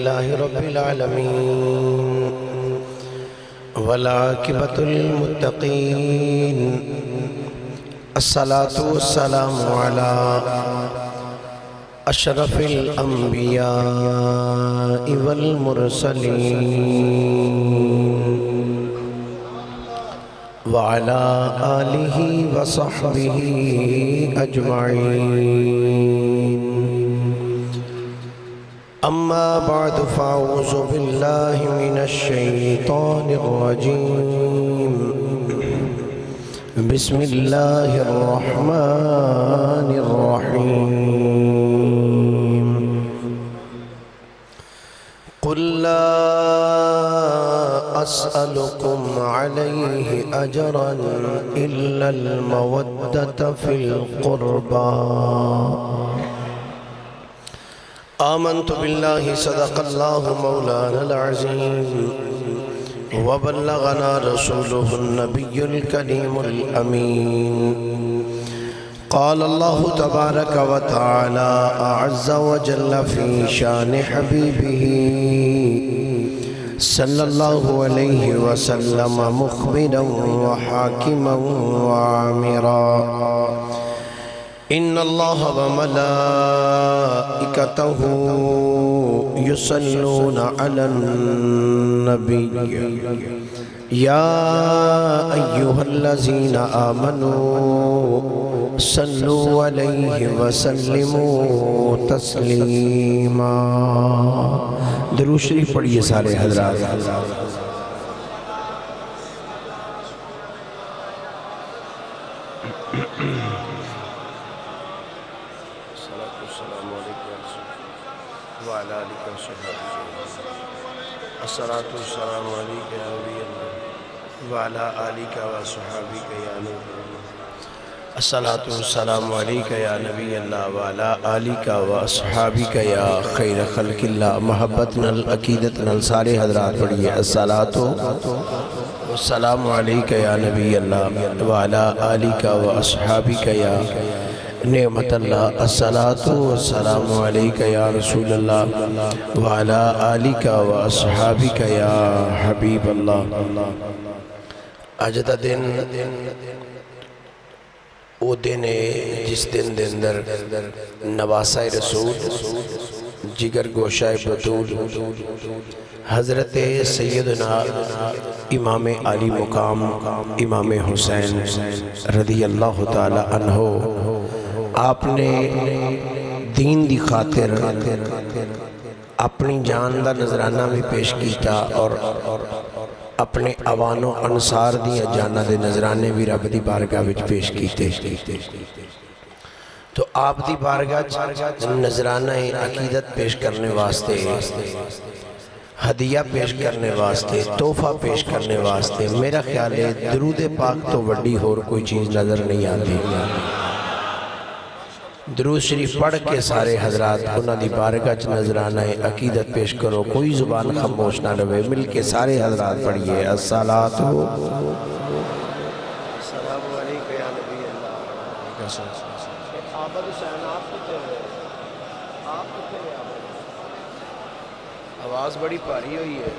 لله رب العالمين والعاقبة للمتقين الصلاة والسلام على أشرف الأنبياء والمرسلين وعلى آله وصحبه أجمعين أما بعد فأعوذ بالله من الشيطان الرجيم بسم الله الرحمن الرحيم قل لا أسألكم عليه أجرا إلا المودة في القربى آمنت بالله صدق الله مولانا العظيم وبلغنا رسوله النبي الكريم الأمين قال الله تبارك وتعالى أعز وجل في شان حبيبه صلى الله عليه وسلم مخبرا وحاكما وعامرا إن الله وملائكته يصلون على النبي يا أيها الذين آمنوا صلوا عليه وسلموا تسلیما. درود شریف پڑھیے سارے حضرات. الصلاة والسلام عليك يا نبي الله وعلى آلك وصحابك يا نور الله. الصلاة والسلام عليك يا نبي الله وعلى آلك وصحابك يا خير خلق الله. محبتنا العقیدتنا سارے حضرات پڑھیے. الصلاة والسلام عليك يا نبي الله وعلى آلك وصحابك يا نعمت اللہ. الصلاة والسلام علیکہ یا رسول اللہ وعلا آلک و اصحابک یا حبیب اللہ. اج دا دن وہ دن ہے جس دن دے اندر نواسہ رسول جگر گوشہ بطول حضرت سیدنا امام علی مقام امام حسین رضی اللہ تعالی عنہ آپ نے دین دی خاطر اپنی جان دا نظرانہ بھی پیش کیتا اور اپنے عوان و انصار دیا جانہ دے نظرانے بھی رب دی بارگاہ وچ پیش کیتے. تو آپ دی بارگاہ نظرانہ عقیدت پیش کرنے واسطے، ہدیہ پیش کرنے واسطے، تحفہ پیش کرنے واسطے میرا خیال ہے درود پاک تو وڈی اور کوئی چیز نظر نہیں آتی. درود شریف پڑھ کے سارے حضرات انہاں دی بارگاہ چ نظرانہ عقیدت پیش کرو. کوئی زبان خاموش نہ رہے. مل کے سارے حضرات پڑھیے. الصلاۃ السلام علیکہ یا نبی اللہ. آواز بڑی پاری ہوئی ہے.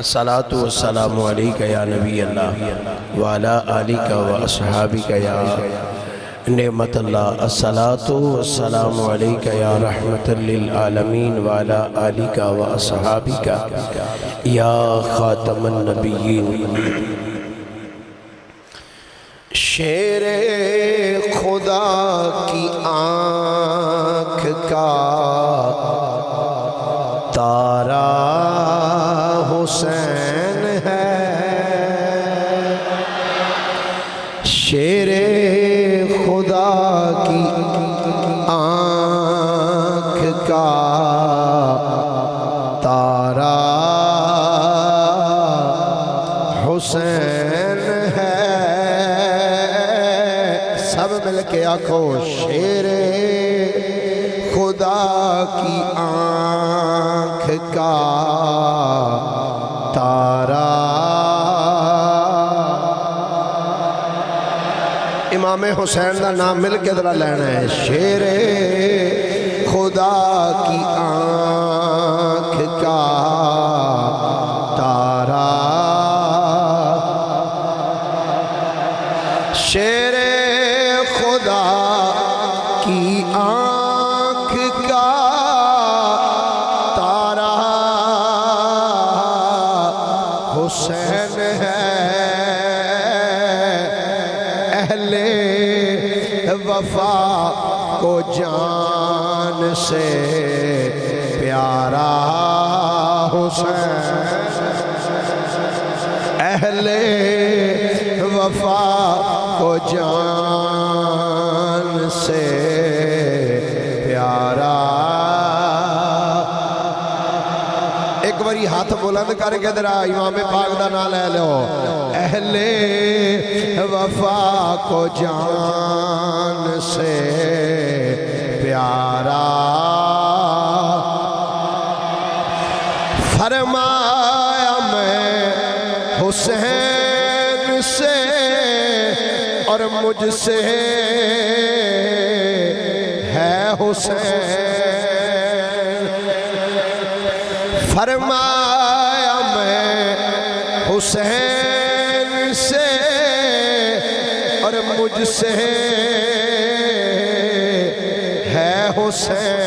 الصلاۃ والسلام علیکہ یا نبی اللہ وعلا آلک و اصحابک یا نعمت اللہ. الصلاۃ والسلام علیکہ یا رحمت للعالمین وعلا آلک و اصحابک یا خاتم النبیین. شیر خدا کی آنکھ کا تارا حسین ہے. شیر خدا کی آنکھ کا تارا حسین ہے. سب مل کے آنکھوں. شیر خدا کی آنکھ کا تارا امام حسین دا نام مل کے ذرا لینا ہے. شیر خدا کی آنکھ کا تارا شیر خدا کی آنکھ کا تارا حسین ہے اہل وفا کو جان سے پیارا حسین اہل وفا کو جان سے پیارا. ایک باری ہاتھ بلند کر کے ذرا امام پاک دا نام لے لو. اہل وفا کو جان سے پیارا فرمایا میں حسین سے اور مجھ سے ہے حسین. فرمایا میں حسین سے اور مجھ سے ہے حسین.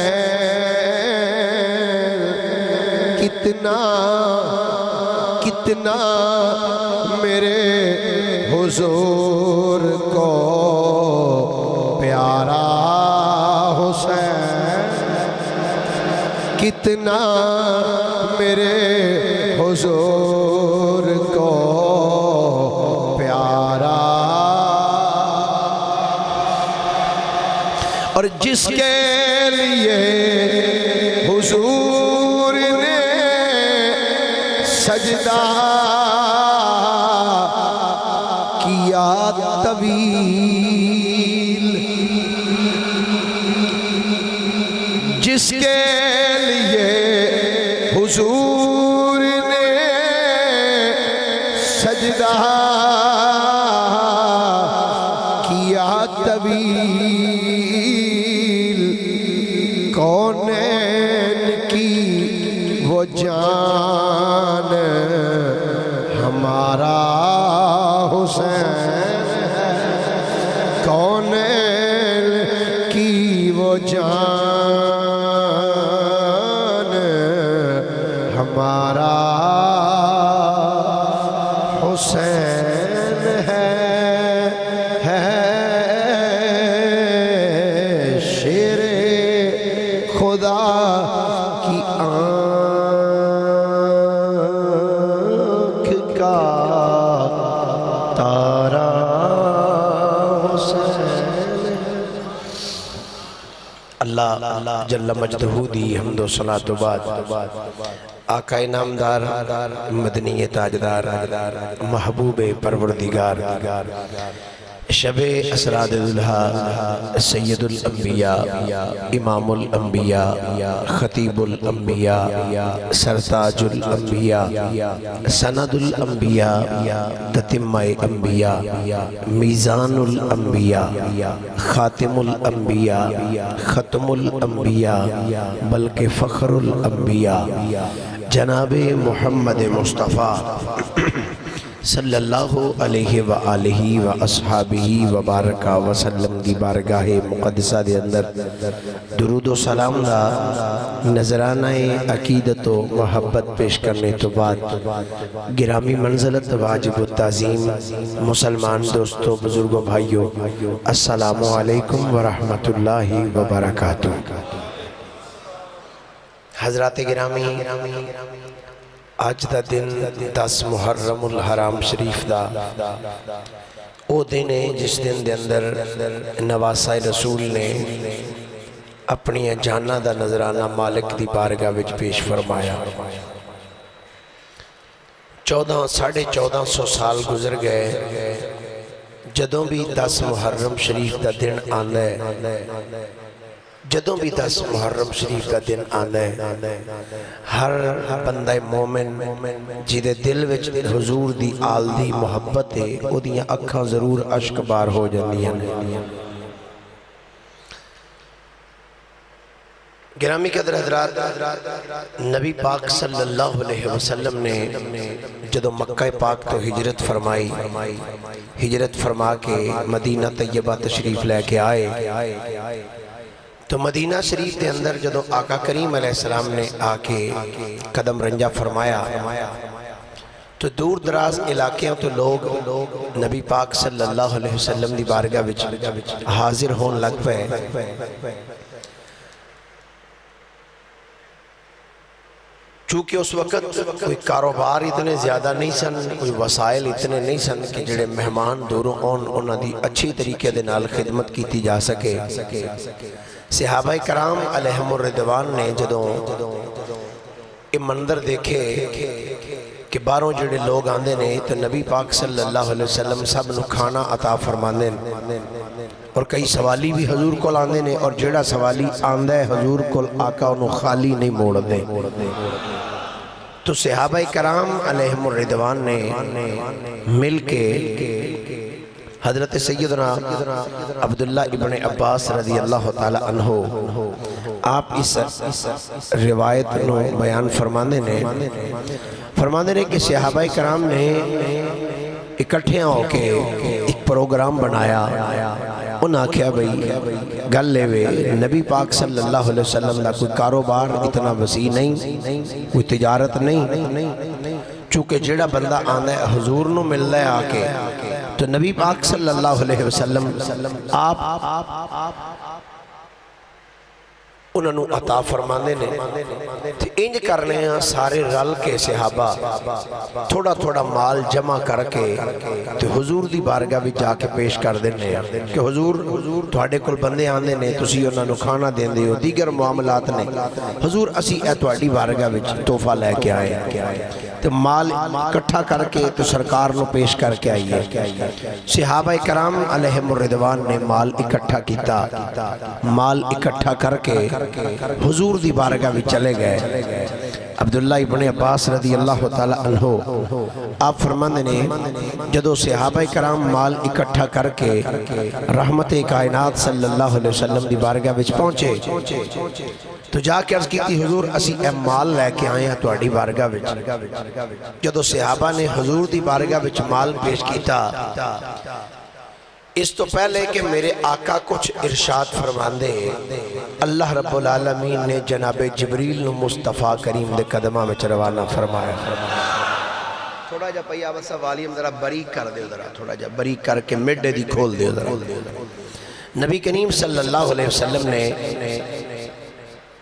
کتنا میرے حضور کو پیارا حسین. کتنا میرے حضور کو پیارا. اور جس کے لیے حضور نے سجدہ کیا طویل, جس کے لیے حضور نے سجدہ کیا طویل, کونین کی وہ جان ہمارا حسین. کونین کی وہ جان ہمارا حسین ہے شیر خدا کی آنکھ کا تارا حسین. اللہ جل مجدہ دی حمد و صلاۃ و بعد آقا نامدار مدنی تاجدار محبوب پروردگار شب اسراد الہا سید الانبیاء امام الانبیاء خطیب الانبیاء سرتاج الانبیاء سند الانبیاء تتمہ انبیاء میزان الانبیاء خاتم الانبیاء ختم الانبیاء بلکہ فخر الانبیاء جناب محمد مصطفیٰ صلی اللہ علیہ وآلہ وآصحابہ وبارکہ وسلم دی بارگاہ مقدسہ دے اندر درود و سلام دا نظرانہ عقیدت و محبت پیش کرنے تو بعد گرامی منزلت واجب و تعظیم مسلمان دوستو بزرگو بھائیو السلام علیکم ورحمت اللہ وبرکاتہ. حضرات گرامی آج دا دن 10 محرم الحرام شریف دا او دن ہے جس دن دے اندر نواسہ رسول نے اپنی جانہ دا نظرانہ مالک دی بارگاہ وچ پیش فرمایا. 1450 سال گزر گئے جدوں بھی 10 محرم شریف دا دن آنا ہے جدوں بھی 10 محرم شریف کا دن آنا ہے ہر بندہ مومن جیدے دل وچ حضور دی آل دی محبت ہے او دیاں اکھاں ضرور عشق بار ہو جاندیاں. گرامی قدر حضرات، نبی پاک صلی اللہ علیہ وسلم نے جدو مکہ پاک تو ہجرت فرمائی، ہجرت فرما کے مدینہ طیبہ تشریف لے کے آئے، تو مدینہ شریف کے اندر جدو آقا کریم علیہ السلام نے آ کے قدم رنجہ فرمایا تو دور دراز علاقیاں تو لوگ نبی پاک صلی اللہ علیہ وسلم دی بارگاہ وچ حاضر ہون لگ پے۔ چونکہ اس وقت کوئی کاروبار اتنے زیادہ نہیں سن، کوئی وسائل اتنے نہیں سن کہ جڑے مہمان دوروں انہاں دی اچھی طریقے دے نال خدمت کیتی جا سکے۔ صحابہ کرام علیہم الرضوان نے جدوں یہ منظر دیکھے کہ باہروں جڑے لوگ آندے نے تو نبی پاک صلی اللہ علیہ وسلم سب نو کھانا عطا فرماندے نے، اور کئی سوالی بھی حضور کو آندے نے، اور جڑا سوالی آندہ ہے حضور کو آقا انہوں خالی نہیں موڑ دے۔ تو صحابہ کرام علیہم الرضوان نے مل کے حضرت سیدنا عبداللہ ابن عباس رضی اللہ تعالی عنہ آپ اس روایت نو بیان فرماندے نے کہ صحابہ کرام نے اکٹھے ہو کے ایک پروگرام بنایا۔ انہاں کیا بھئی گل لے وے نبی پاک صلی اللہ علیہ وسلم دا کوئی کاروبار اتنا وسیع نہیں، کوئی تجارت نہیں، چونکہ جڑا بندہ آنا ہے حضور نو مل رہا ہے آکے، تو نبی پاک صلی اللہ علیہ وسلم آپ انہوں نے عطا فرماندے نے۔ انج کرنے ہیں سارے رل کے صحابہ تھوڑا تھوڑا مال جمع کر کے تو حضور دی بارگاہ بھی جا کے پیش کر دینے ہیں کہ حضور تھوڑے کل بندے آندے نے، تسی انہوں نے کھانا دین دیو، دیگر معاملات نے، حضور اسی تھوڑی بارگاہ بھی تحفہ لے کے آئے، تو مال اکٹھا کر کے تو سرکار نو پیش کر کے آئیے۔ صحابہ کرام علیہم الرضوان نے مال اکٹھا کیتا، مال اکٹھا کر کے حضور دی بارگاہ بھی چلے گئے۔ عبداللہ ابن عباس رضی اللہ تعالی عنہ آپ فرماندے نے جدو صحابہ کرام مال اکٹھا کر کے رحمت کائنات صلی اللہ علیہ وسلم دی بارگاہ وچ پہنچے تو جا کے عرض کی تھی حضور اسی اے مال لے کے آئے ہیں تواڈی بارگاہ وچ۔ جدو صحابہ نے حضور دی بارگاہ وچ مال پیش کیتا، اس تو پہلے کہ میرے آقا کچھ ارشاد فرماندے، اللہ رب العالمین نے جناب جبریل نو مصطفیٰ کریم دے قدمہ میں روانہ فرمایا۔ تھوڑا جا پہیا بسا والیم ذرا بریک کر دے، ذرا تھوڑا جا بریک کر کے مڈے دی کھول دے۔ نبی کریم صلی اللہ علیہ وسلم نے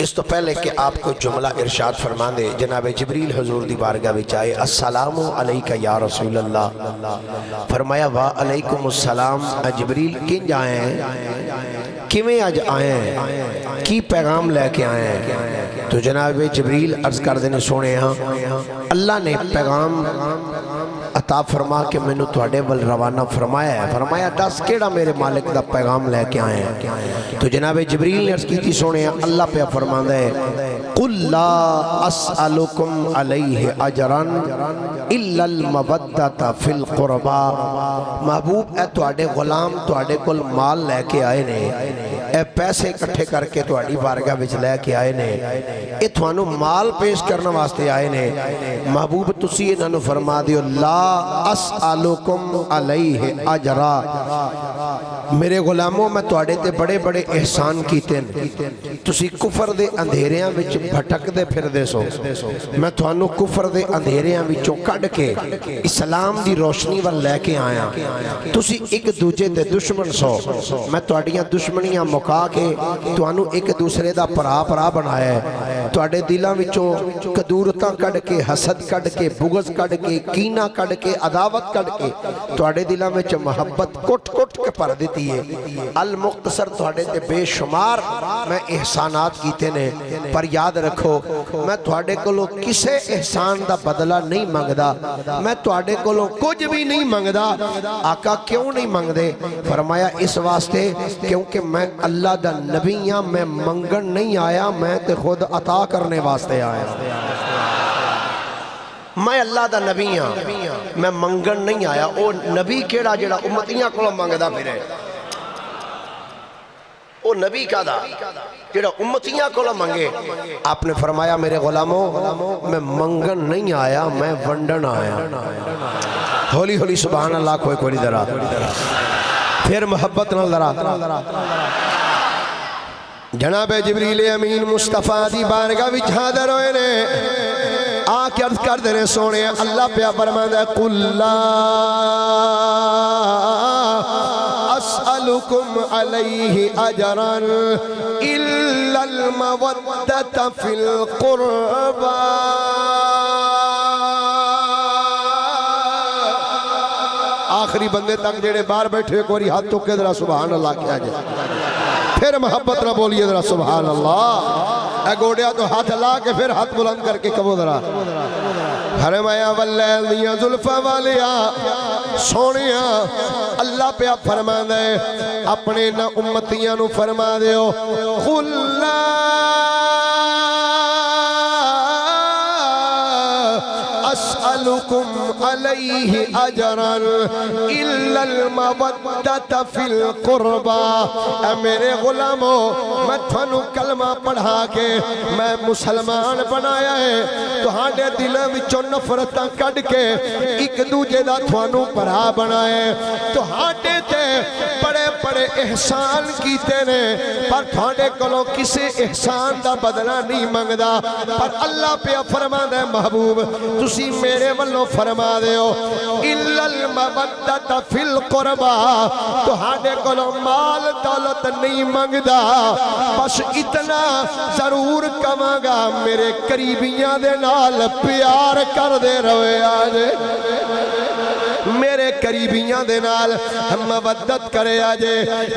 اس تو پہلے کہ آپ کو جملہ ارشاد فرما دے، جناب جبریل حضور دی بارگاہ وچ آئے، السلام علیکہ یا رسول اللہ، فرمایا وعلیکم السلام، جبریل کنج آئے ہیں، کیویں آج آئے ہیں، کی پیغام لے کے آئے ہیں؟ تو جناب جبریل عرض کر دینے سونے ہاں اللہ نے پیغام عطا فرما کے میں نے تھوڑے ول روانہ فرمایا ہے۔ فرمایا دس کیڑا میرے مالک دا پیغام لے کے آئے ہیں؟ تو جناب جبریل نے عرض کی تھی سونے اللہ پہ فرما دے، قُلْ لَا أَسْأَلُكُمْ عَلَيْهِ أَجْرًا إِلَّا الْمَوَدَّةَ فِي الْقُرْبَى، محبوب اے تھوڑے غلام تھوڑے کل مال لے کے آئے نے، اے پیسے اکٹھے کر کے تھوڑی بارگاہ وچ لے کے آئے نے، اے تھوانو مال پیش کرنا واسطے آئے نے، محبوب تسی انہوں نے فرما دیو لا اسألکم علیہ اجرا، میرے غلاموں میں تواڈے تے بڑے بڑے احسان کیتے ہیں، تسی کفر دے اندھیریاں وچ بھٹک دے پھر دے سو، میں تھانو کفر دے اندھیریاں وچوں کڈ کے اسلام دی روشنی وال لے کے آیا، تسی ایک دوجے دے دشمن سو، میں تواڈیاں دشمنیاں مکا کے تھانو ایک دوسرے دا پرا بنایا ہے، تواڈے دلاں وچوں کدورتاں کڈ کے، حسد کڈ کے، بغض کڈ کے، کینہ کڈ کے، عداوت کڈ کے تواڈے دلاں وچ محبت کٹ کے پر دیتی ہے۔ المختصر تواڈے تے بے شمار میں احسانات کیتے نے، پر یاد رکھو میں تواڈے کولوں کسے احسان دا بدلہ نہیں منگدا، میں تواڈے کولوں کچھ بھی نہیں منگدا۔ آقا کیوں نہیں منگ دے؟ فرمایا اس واسطے کیونکہ میں اللہ دا نبی ہاں، میں منگن نہیں آیا، میں تے خود عطا کرنے واسطے آیا۔ میں اللہ دا نبی ہاں، میں منگن نہیں آیا۔ او نبی کیڑا جڑا امتیاں کو منگدا پھرے؟ وہ نبی کا دا جڑا امتیاں کو منگے. آپ نے فرمایا میرے غلاموں میں منگن نہیں آیا میں ونڈن آیا. ہولی ہولی سبحان اللہ کوئی کوئی درا پھر محبت نہ درا. جناب جبریل امین مصطفیٰ دی بارگاہ وچ حاضر ہوئے نے. آکے عرض کر دینے سونے اللہ پہ فرماتا ہے قُلْ لَا أَسْأَلُكُمْ عَلَيْهِ أَجْرًا إِلَّا الْمَوَدَّةَ فِي الْقُرْبَى. آخری بندے تک جڑے بار بیٹھے کوئی ہاتھ تو کے ذرا سبحان اللہ کیا جائے. پھر محبت نہ بولیے ذرا سبحان اللہ. اے گوڑیا تو ہاتھ لا کے پھر ہاتھ بلند کر کے کبو ذرا. فرمایا واللیل دیاں زلفہ والیا سونیا اللہ پہ آپ فرما دے اپنے نہ امتیاں نو فرما دے ہو قُلْ لَا أَسْأَلُكُمْ عَلَيْهِ أَجْرًا إِلَّا الْمَوَدَّةَ فِي الْقُرْبَى. اے میرے غلاموں میں تھانو کلمہ پڑھا کے میں مسلمان بنایا ہے تو ہاں دلوں وچوں نفرتاں کڈ کے ایک دوجے دا تھانو پرا بنائے تو ہاں تے بڑے بڑے احسان کیتے نے پر تھانے کولوں کسی احسان دا بدلہ نہیں منگدا. پر اللہ پہ فرما دے محبوب تسی میرے والوں فرما دے ہو إِلَّا الْمَوَدَّةَ فِي الْقُرْبَى. تو ہانے کولوں مال دولت نہیں منگدا بس اتنا ضرور کماں گا میرے قریبیاں دے نال پیار کر دے روے آجے. میرے قریبیاں دے نال مودت کرے آجے.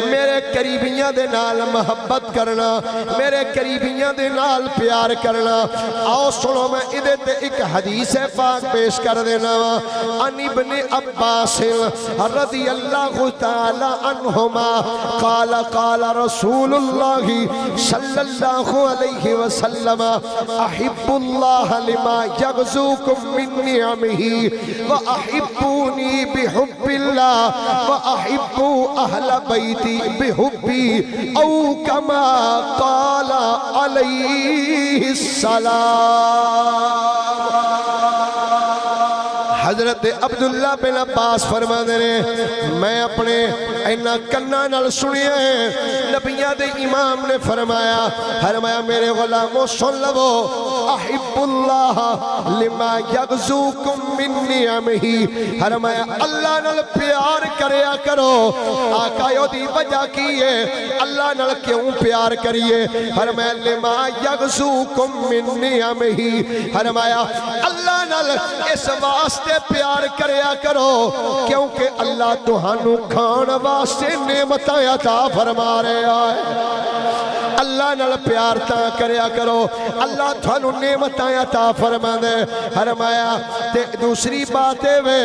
میرے قریبیاں دے نال محبت کرنا میرے قریبیاں دے نال پیار کرنا. آؤ سنو میں ادھے تے ایک حدیث پاک پیش کر دینا. ان ابن عباس رضی اللہ تعالی عنہما قال قال رسول اللہ صلی اللہ علیہ وسلم احب اللہ لما یغزوکم من نعمہ وَأَحِبُّونِي بِحُبِّ اللَّهِ وَأَحِبُّوا أَهْلَ بَيْتِي بِحُبِّي أَوْ كَمَا قَالَ عَلَيْهِ السَّلَامُ. حضرت عبداللہ بن عباس فرما دے رہے میں اپنے اینا کنہ نال سنیا ہے نبیہ دے امام نے فرمایا میرے غلاموں سن لو احب اللہ لما یغزوکم من نعمہ. فرمایا اللہ نال پیار کریا کرو. آقا یو دی وجہ کی ہے اللہ نال کیوں پیار کریے. فرمایا لما یغزوکم من نعمہ. فرمایا اللہ نال اس واسطے پیار کریا کرو کیونکہ اللہ تہانو کھان واسطے نعمتاں عطا فرما رہا ہے. اللہ نال پیار تا کریا کرو اللہ تھانو نعمتاں عطا فرما دے. فرمایا تے دوسری باتیں وے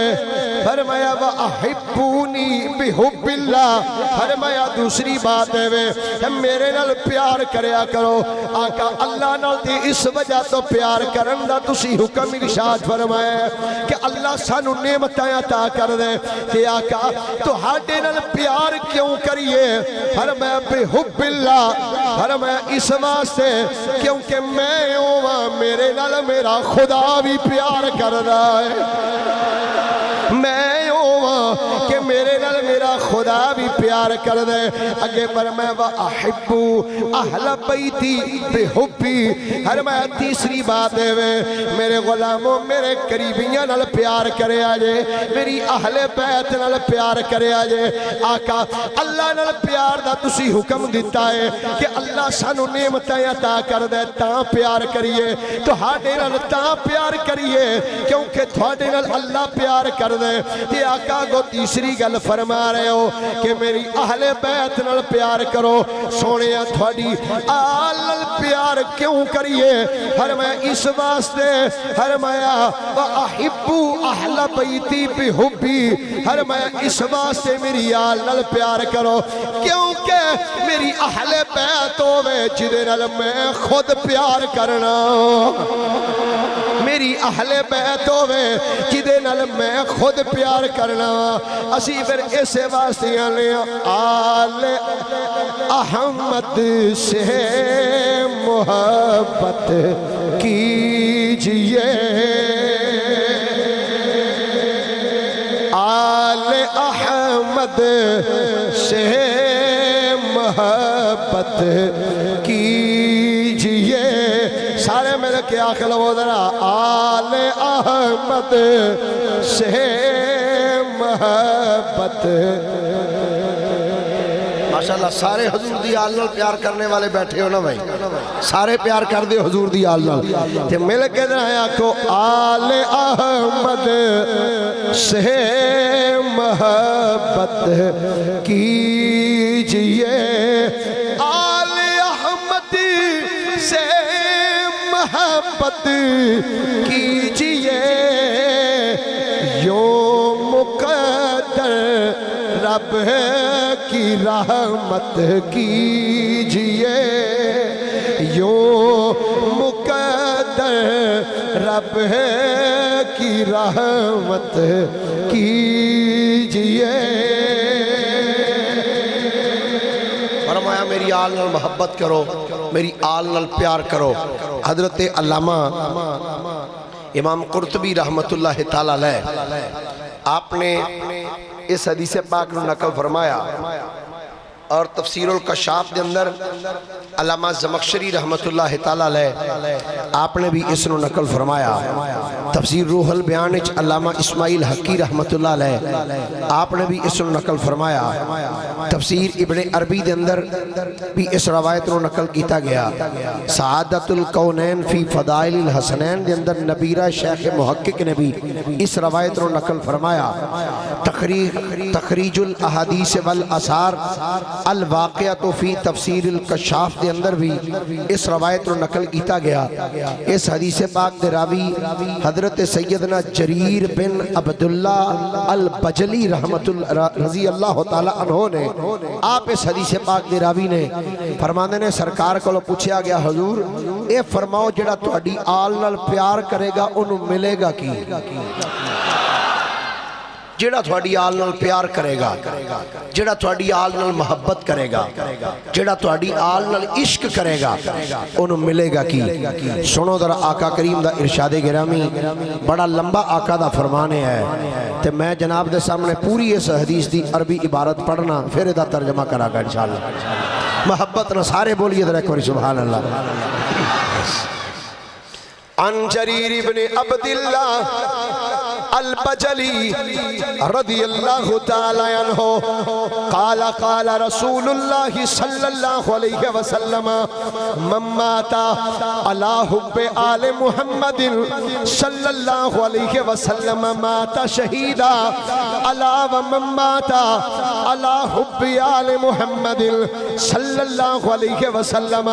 فرمایا وَأَحِبُّونِي بِحُبِّ اللَّهِ. فرمایا دوسری باتیں وے میرے نال پیار کریا کرو. آقا اللہ نال دی اس وجہ تو پیار کرن دا تسی حکم ارشاد فرمایا کہ اللہ سانو نعمتاں عطا کر دے. کہ آقا تو ہاڈے نال پیار کیوں کریے. فرمایا بِحُبِّ اللَّهِ. فرمایا اس واسطے کیونکہ میں ہوں میرے نال میرا خدا بھی پیار کر رہا ہے. میں ہوں کہ میرے نال میرا خدا بھی پیار کر دے. اگے فرمایا وَأَحِبُّ أَهْلَ بَيْتِي بِحُبِّي. فرمایا تیسری بات ہے میرے غلاموں میرے قریبیاں نال پیار کرے آجے میری اہل بیت نال پیار کرے آجے. آقا اللہ نال پیار دا تسی حکم دیتا ہے کہ اللہ سانو نعمتاں عطا کر دے تاں پیار کریے. تو ہاڈے نال تاں پیار کریے کیونکہ تھوڑے نال اللہ پیار کر دے. تے آقا کو تیسری گل فرما رہے ہو کہ میری اہل بیت نال پیار کرو. سونے تھوڑی آل نال پیار کیوں کریے. فرمایا اس واسطے فرمایا وَأَحِبُّوا أَهْلَ بَيْتِي بِحُبِّي. فرمایا اس واسطے میری آل نال پیار کرو کیونکہ میری اہل بیت ہوئے جدے نال میں خود پیار کرنا. میری اہل بیت ہوئے جدے نال میں خود پیار کرنا اسی پھر اسے واسطیاں لے آل احمد سے محبت کیجئے آل احمد سے محبت کیجئے سارے میرے کیا کھلو ذرا آل احمد سے محبت ماشاءاللہ سارے حضور دی آل نال پیار کرنے والے بیٹھے ہو نا بھائی سارے پیار کر دے حضور دی آل نال تے مل کے ذرا کو آل احمد سے محبت کیجئے آل احمد سے محبت کیجئے یوں مقدر رب کی رحمت کیجئے یوں مقدر رب کی رحمت کیجئے فرمایا میری آل نال محبت کرو میری آل نال پیار کرو حضرت علامہ امام قرطبی رحمت اللہ تعالیٰ علیہ آپ نے اس حدیث پاک نے نقل فرمایا اور تفسیر الکشاف کے اندر علامہ زمخشری رحمت اللہ تعالیٰ علیہ آپ نے بھی اس نے نقل فرمایا تفسیر روح البیان علامہ اسماعیل حقی رحمت اللہ علیہ آپ نے بھی اس نے نقل فرمایا تفسیر ابن عربی کے اندر بھی اس روایت نے نقل کیتا گیا سعادت الکونین فی فضائل الحسنین کے اندر نبیرہ شیخ محقق نے بھی اس روایت نے نقل فرمایا تخریج الاحادیث والآثار الواقعۃ فی تفسیر الکشاف کے اندر بھی اس روایت کو نقل کیتا گیا اس حدیث پاک دے راوی حضرت سیدنا جریر بن عبداللہ البجلی رحمت رضی اللہ تعالی عنہ نے آپ اس حدیث پاک دے راوی نے فرماندے نے سرکار کو پوچھا گیا حضور اے فرماؤ جڑا تہاڈی آل نال پیار کرے گا انہوں ملے گا کی جڑا تھوڑی آل نال پیار کرے گا جڑا تھوڑی آل نال محبت کرے گا جڑا تھوڑی آل نال عشق کرے گا انہوں ملے گا کی سنو در آقا کریم دا ارشاد گرامی بڑا لمبا آقا دا فرمانے ہے تو میں جناب دے سامنے پوری اس حدیث دی عربی عبارت پڑھنا پھر دا ترجمہ کرا گا انشاءاللہ محبت نہ سارے بولیے در ایک باری سبحان اللہ عن جریر بن عبداللہ البجلی رضی اللہ تعالی عنہ قال قال رسول اللہ صلی اللہ علیہ وسلم من مات علی حب آل محمد صلی اللہ علیہ وسلم مات شہیدا علی ومن مات علی حب آل محمد صلی اللہ علیہ وسلم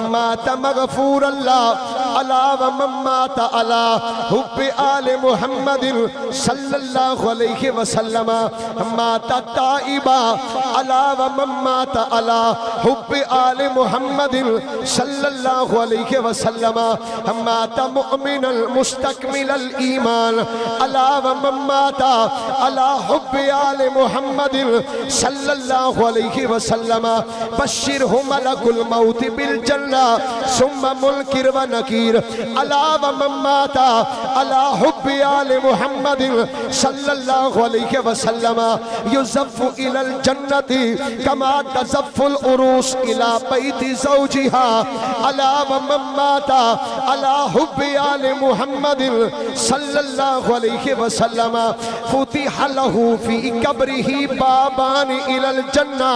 مات مغفور اللہ علی ومن مات علی حب آل محمد صلی اللہ علیہ وسلم مات تائبا علی ومن مات علی حب آل محمد صلی اللہ علیہ وسلم مات مؤمن المستکمل الایمان علی ومن مات علی حب آل محمد صلی اللہ علیہ وسلم بشرہ ملک الموت بالجنہ ثم منکر و نکیر علی ومن مات علی حب آل محمد صلی اللہ علیہ وسلم یزف الى الجنت کما تزف العروس الى بیت زوجها علی ومن مات علی حب آل محمد صلی اللہ علیہ وسلم فتح له فی قبره بابان الى الجنہ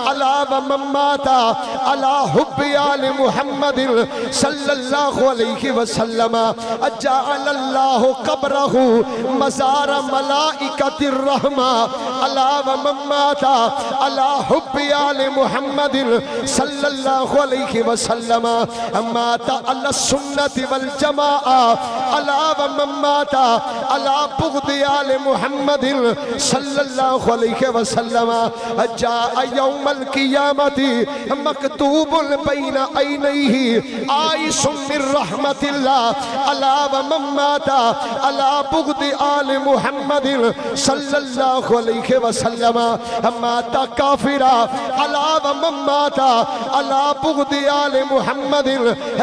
علی ومن مات علی حب آل محمد صلی اللہ علیہ وسلم اجعل اللہ قبره مزار ملائکت الرحمہ علی ومن مات علی حب آل محمد صلی اللہ علیہ وسلم مات علی السنت والجماعہ علی ومن مات على بغض آل محمد صلی اللہ علیہ وسلم جاء یوم القیامت مکتوب بین عینیہ آئس من رحمت اللہ علی ومن مات على بغض آل محمد صلی اللہ علیہ وسلم مات کافرا علی ومن مات على بغض آل محمد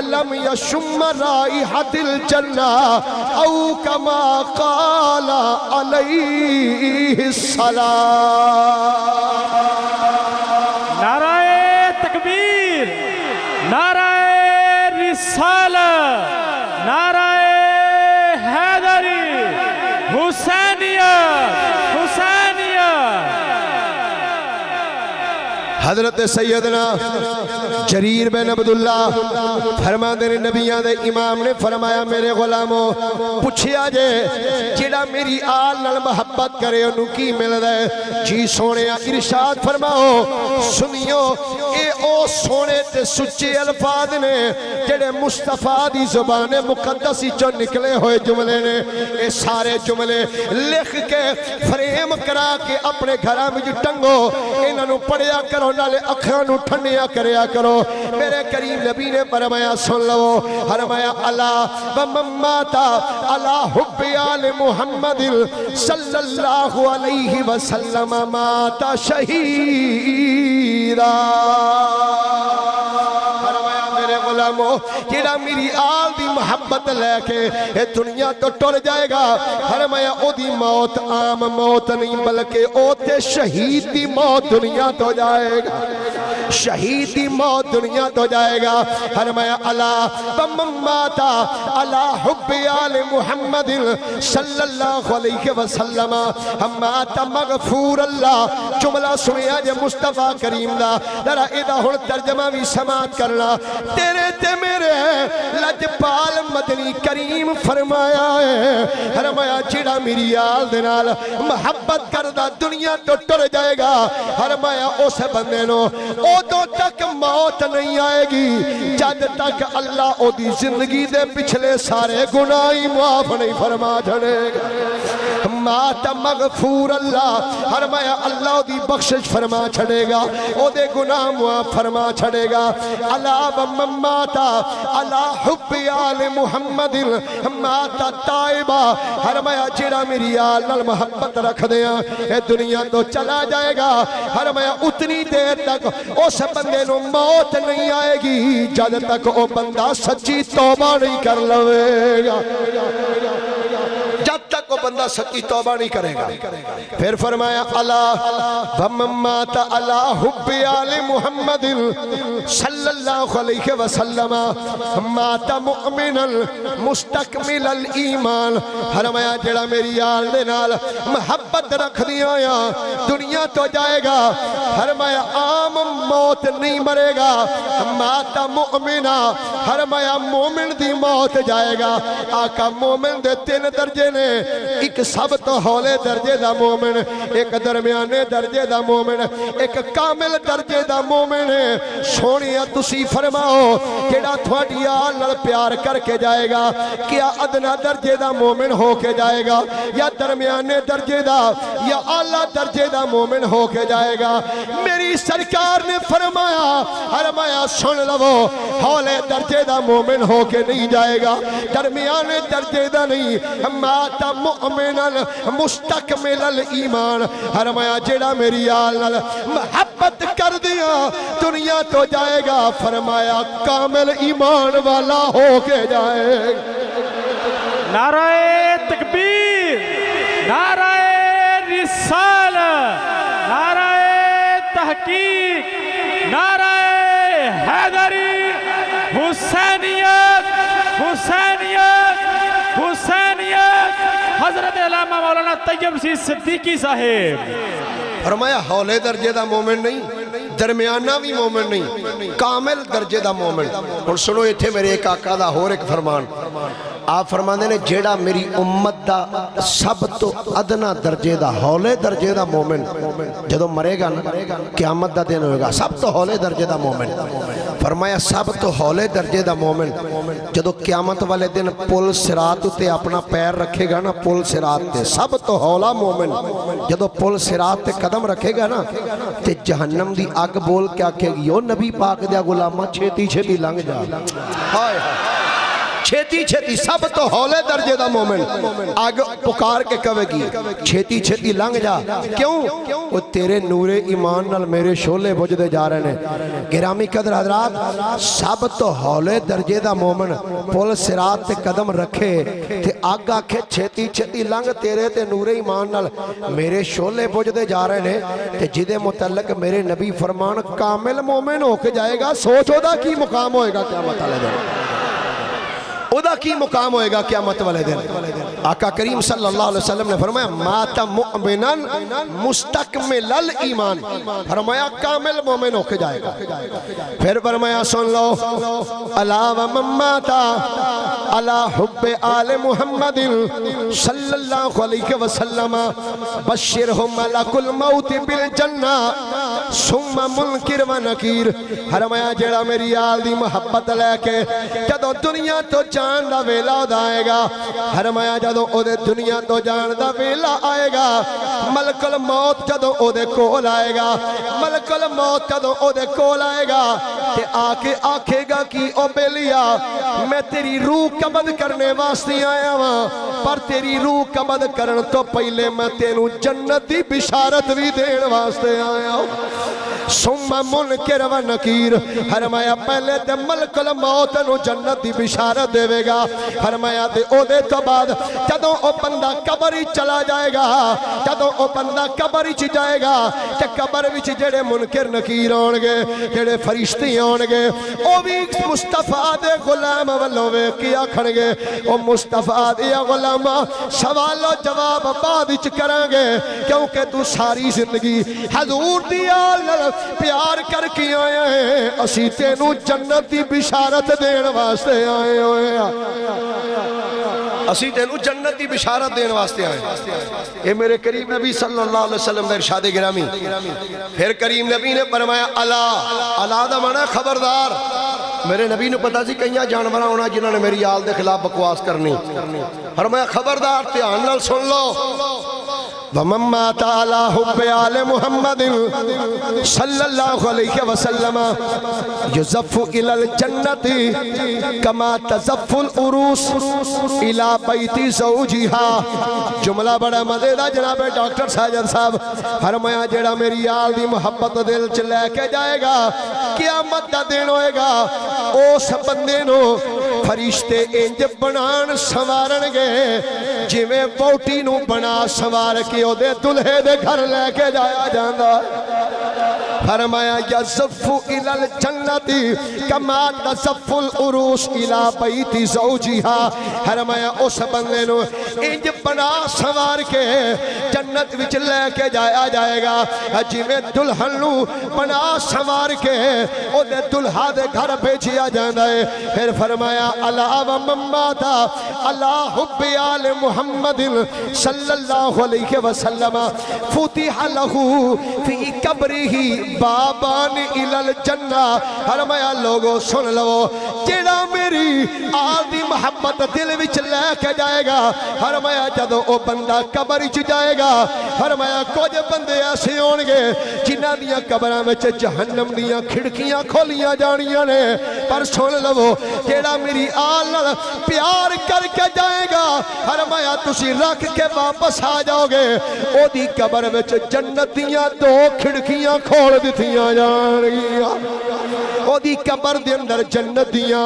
لم يشم رائحة الجنة او كما قال عليه السلام. نعرہ تکبیر، نعرہ رسالت، نعرہ حیدری، حسینیت، حسینیت. حضرت سیدنا جریر بن عبداللہ فرماندے نے نبیان دے امام نے فرمایا میرے غلاموں پوچھیا جے جڑا میری آل نال محبت کرے انہوں کی مل دے. جی سونے ارشاد فرماؤ سنیو اے او سونے تے سچے الفاظ نے جڑے مصطفیٰ دی زبان مقدسی جو نکلے ہوئے جملے نے. اے سارے جملے لکھ کے فریم کرا کے اپنے گھرہ میں جو ٹنگو انہوں پڑھیا کرو نالے اکھانو ٹھنڈیا کریا کرو. میرے کریم نبی نے فرمایا سن لو فرمایا اللہ ومن مات علی حب آل محمد صلی اللہ علیہ وسلم مات شہیدا. جیڑا میری آل دی محبت لے کے اے دنیا تو ٹر جائے گا فرمایا او دی موت عام موت نہیں بلکہ او تے شہید دی موت دنیا تو جائے گا. شہید دی موت دنیا تو جائے گا. فرمایا اللہ ومن مات علی حب آل محمد صلی اللہ علیہ وسلم مات مغفور اللہ. جملہ سنیا جے مصطفیٰ کریم دا ذرا ادھا ہن ترجمہ بھی سماعت کرنا. تیرے تے میرے لجپال مدنی کریم فرمایا ہے فرمایا جڑا میری آل دے نال محبت کردہ دنیا تو ٹر جائے گا فرمایا اس بندے نو ادو تک موت نہیں آئے گی جد تک اللہ او دی زندگی دے پچھلے سارے گناہی معاف نہیں فرما چھڑے گا. مات مغفور اللہ فرمایا اللہ او دی بخشش فرما چھڑے گا او دے گناہ معاف فرما چھڑے گا. اللہ ومن مات علی حب آل محمد مات تائبہ فرمایا جڑا میری آل نال محبت رکھ دیا اے دنیا تو چلا جائے گا فرمایا اتنی دیر تک اس بندے نو موت نہیں آئے گی جب تک او بندہ سچی توبہ نہیں کر لوے گا. جب تک وہ بندہ سچی توبہ نہیں کرے گا. پھر فرمایا اللہ ومن مات علی حب آل محمد صلی اللہ علیہ وسلم مات مؤمنا مستکمل الایمان. فرمایا جڑا میری آل دے نال محبت رکھ دیا یا دنیا تو جائے گا فرمایا عام موت نہیں مرے گا. مات مؤمنا فرمایا مومن دی موت جائے گا. آقا مومن دے 3 درجے نے ایک سب تو ہولے درجے دا مومن ایک درمیانے درجے دا مومن ایک کامل درجے دا مومن ہے. سونیا تسی فرماؤ کیڑا تھوڑی آل نال پیار کر کے جائے گا کیا ادنا درجے دا مومن ہو کے جائے گا یا درمیانے درجے دا یا اعلیٰ درجے دا مومن ہو کے جائے گا. میری سرکار نے فرمایا سن لو ہولے درجے دا مومن ہو کے نہیں جائے گا درمیانے درجے دا نہیں. مات مؤمنا مستکمل الایمان فرمایا جڑا میری آل نال محبت کر دیا دنیا تو جائے گا فرمایا کامل ایمان والا ہو کے جائے گا. نعرہ تکبیر، نعرہ رسالت، نعرہ تحقیق، نعرہ حیدری، حسینیت، حسینیت، حسینیت. حضرت علامہ مولانا طیب سی صدیقی صاحب فرمایا ہولے درجے دا مومن نہیں درمیانہ بھی مومن نہیں کامل درجے دا مومن. اور سنو ایتھے میرے ایک آقا دا اور ایک فرمان آپ فرمانے نے جیڑا میری امت دا سب تو ادنا درجے دا ہولے درجے دا مومن جدو مرے گا نا قیامت دا دن ہوئے گا سب تو ہولے درجے دا مومن فرمایا سب تو ہولے درجے دا مومن جدو قیامت والے دن پل صراط تے اپنا پیر رکھے گا نا، پل صراط تے سب تو ہولا مومن جدو پل صراط تے قدم رکھے گا نا تے جہنم دی اگ بول کے آکھے گی او نبی پاک دیا غلامہ چھیتی چھیتی لنگ جا، ہائے چھیتی چھیتی سب تو ہولے درجے دا مومن آگ پکار کے کہے گی چھیتی چھیتی لنگ جا، کیوں؟ وہ تیرے نور ایمان نال میرے شولے بجھدے جا رہے ہیں۔ گرامی قدر حضرات، سب تو ہولے درجے دا مومن پل صراط تے قدم رکھے تے آگ آکھے چھیتی چھیتی لنگ تیرے تے نور ایمان نال میرے شولے بجھدے جا رہے ہیں تے جدے متعلق میرے نبی فرمان کامل مومن ہو کے جائے گا، سوچو دا کی مقام ہوئے گا قیامت والے دن، ادا کی مقام ہوئے گا قیامت والے دن۔ آقا کریم صلی اللہ علیہ وسلم نے فرمایا مات مؤمنا مستکمل الایمان، فرمایا کامل مومن ہو کے جائے گا۔ پھر فرمایا سن لو الا ومن مات علی حب آل محمد صلی اللہ علیہ وسلم بشرہ ملک الموت بالجنہ ثم منکر و نکیر، فرمایا جڑا میری آل دی محبت لے کے جدو دنیا تو جان دا ویلا آئے گا، فرمایا جدو او دے دنیا تو جان دا ویلا آئے گا، ملک الموت جدو او دے کول آئے گا، ملک الموت جدو او دے کول آئے گا تے آکے آکھے گا کی او بیلیا میں تیری روح قبض کرنے واسطے آیا ہاں، پر تیری روح قبض کرن تو پہلے میں تینوں جنت دی بشارت بھی دین واسطے آیا ہوں۔ ثم منکر و نکیر، فرمایا پہلے تے ملک الموت نو جنت دی بشارت دے گا، فرمایا تے او دے تو بعد جدوں او بندہ قبر ہی چلا جائے گا، جدوں او بندہ قبر ہی جائے گا تے قبر وچ جڑے منکر نکیر ہون گے، جڑے فرشتے ہون گے، او بھی مصطفیٰ دے غلام والوں ویکھ کے آکھن گے او مصطفیٰ دے غلام سوال و جواب بعد وچ کران گے، کیونکہ تو ساری زندگی حضور دی آل نال پیار کر کے آیا ہے، اسی تینوں جنت دی بشارت دین واسطے آئے ہوئے ہیں، اسی تینوں جنت دی بشارت دین واسطے آئے ہیں۔ اے میرے کریم نبی صلی اللہ علیہ وسلم دا ارشاد گرامی۔ پھر کریم نبی نے فرمایا الا دا معنی خبردار، میرے نبی نے پتا سی کئیاں جانورہ ہونا جنہوں نے میری آل دے خلاف بکواس کرنی، فرمایا خبردار دھیان نال سن لو وَمَن مَّاتَ عَلَى حُبِّ آلِ مُحَمَّدٍ صلی اللہ علیہ وسلم یزف إِلَى الْجَنَّةِ كَمَا تَزَفُّ الْعُرُوسُ إِلَى بَيْتِ زَوْجِهَا۔ جملہ بڑا مزیدار جناب ڈاکٹر ساجد صاحب، فرمایا جڑا میری آل دی محبت دل چ لے کے جائے گا قیامت دا دن ہوئے گا، اس بندے نو فرشتے انج بنان سوارن گے جویں ووٹی نو بنا سوار کے او دے دلہے دے گھر لے کے جایا جاندا۔ فرمایا یزف إِلَى الْجَنَّةِ كَمَا تَزَفُّ الْعُرُوسُ إِلَى بَيْتِ زَوْجِهَا، فرمایا اس بندے نو انج بنا سوار کے جنت وچ لے کے جایا جائے گا جویں دلہن نو بنا سوار کے او دے دلہا دے گھر بھیجیا جاندا ہے۔ پھر فرمایا الا ومن مات علی حب آل محمد صلی اللہ علیہ وسلم فتح لہ فی قبرہ بابان الی الجنہ، فرمایا لوگو سن لو جڑا میری آل دی محبت دل وچ لے کے جائے گا، فرمایا جدو او بندہ قبر وچ جائے گا، فرمایا کچھ بندے ایسے ہون گے جنہاں دیاں قبراں وچ جہنم دیاں کھڑکیاں کھولیاں جانیاں نے، پر سن لو جڑا میری آل نال پیار کر کے جائے گا، فرمایا تسی رکھ کے واپس آ جاؤ گے، او دی قبر وچ جنت دیاں دو کھڑکیاں کھول دتیاں جان گیاں، او دی قبر دے اندر جنت دیاں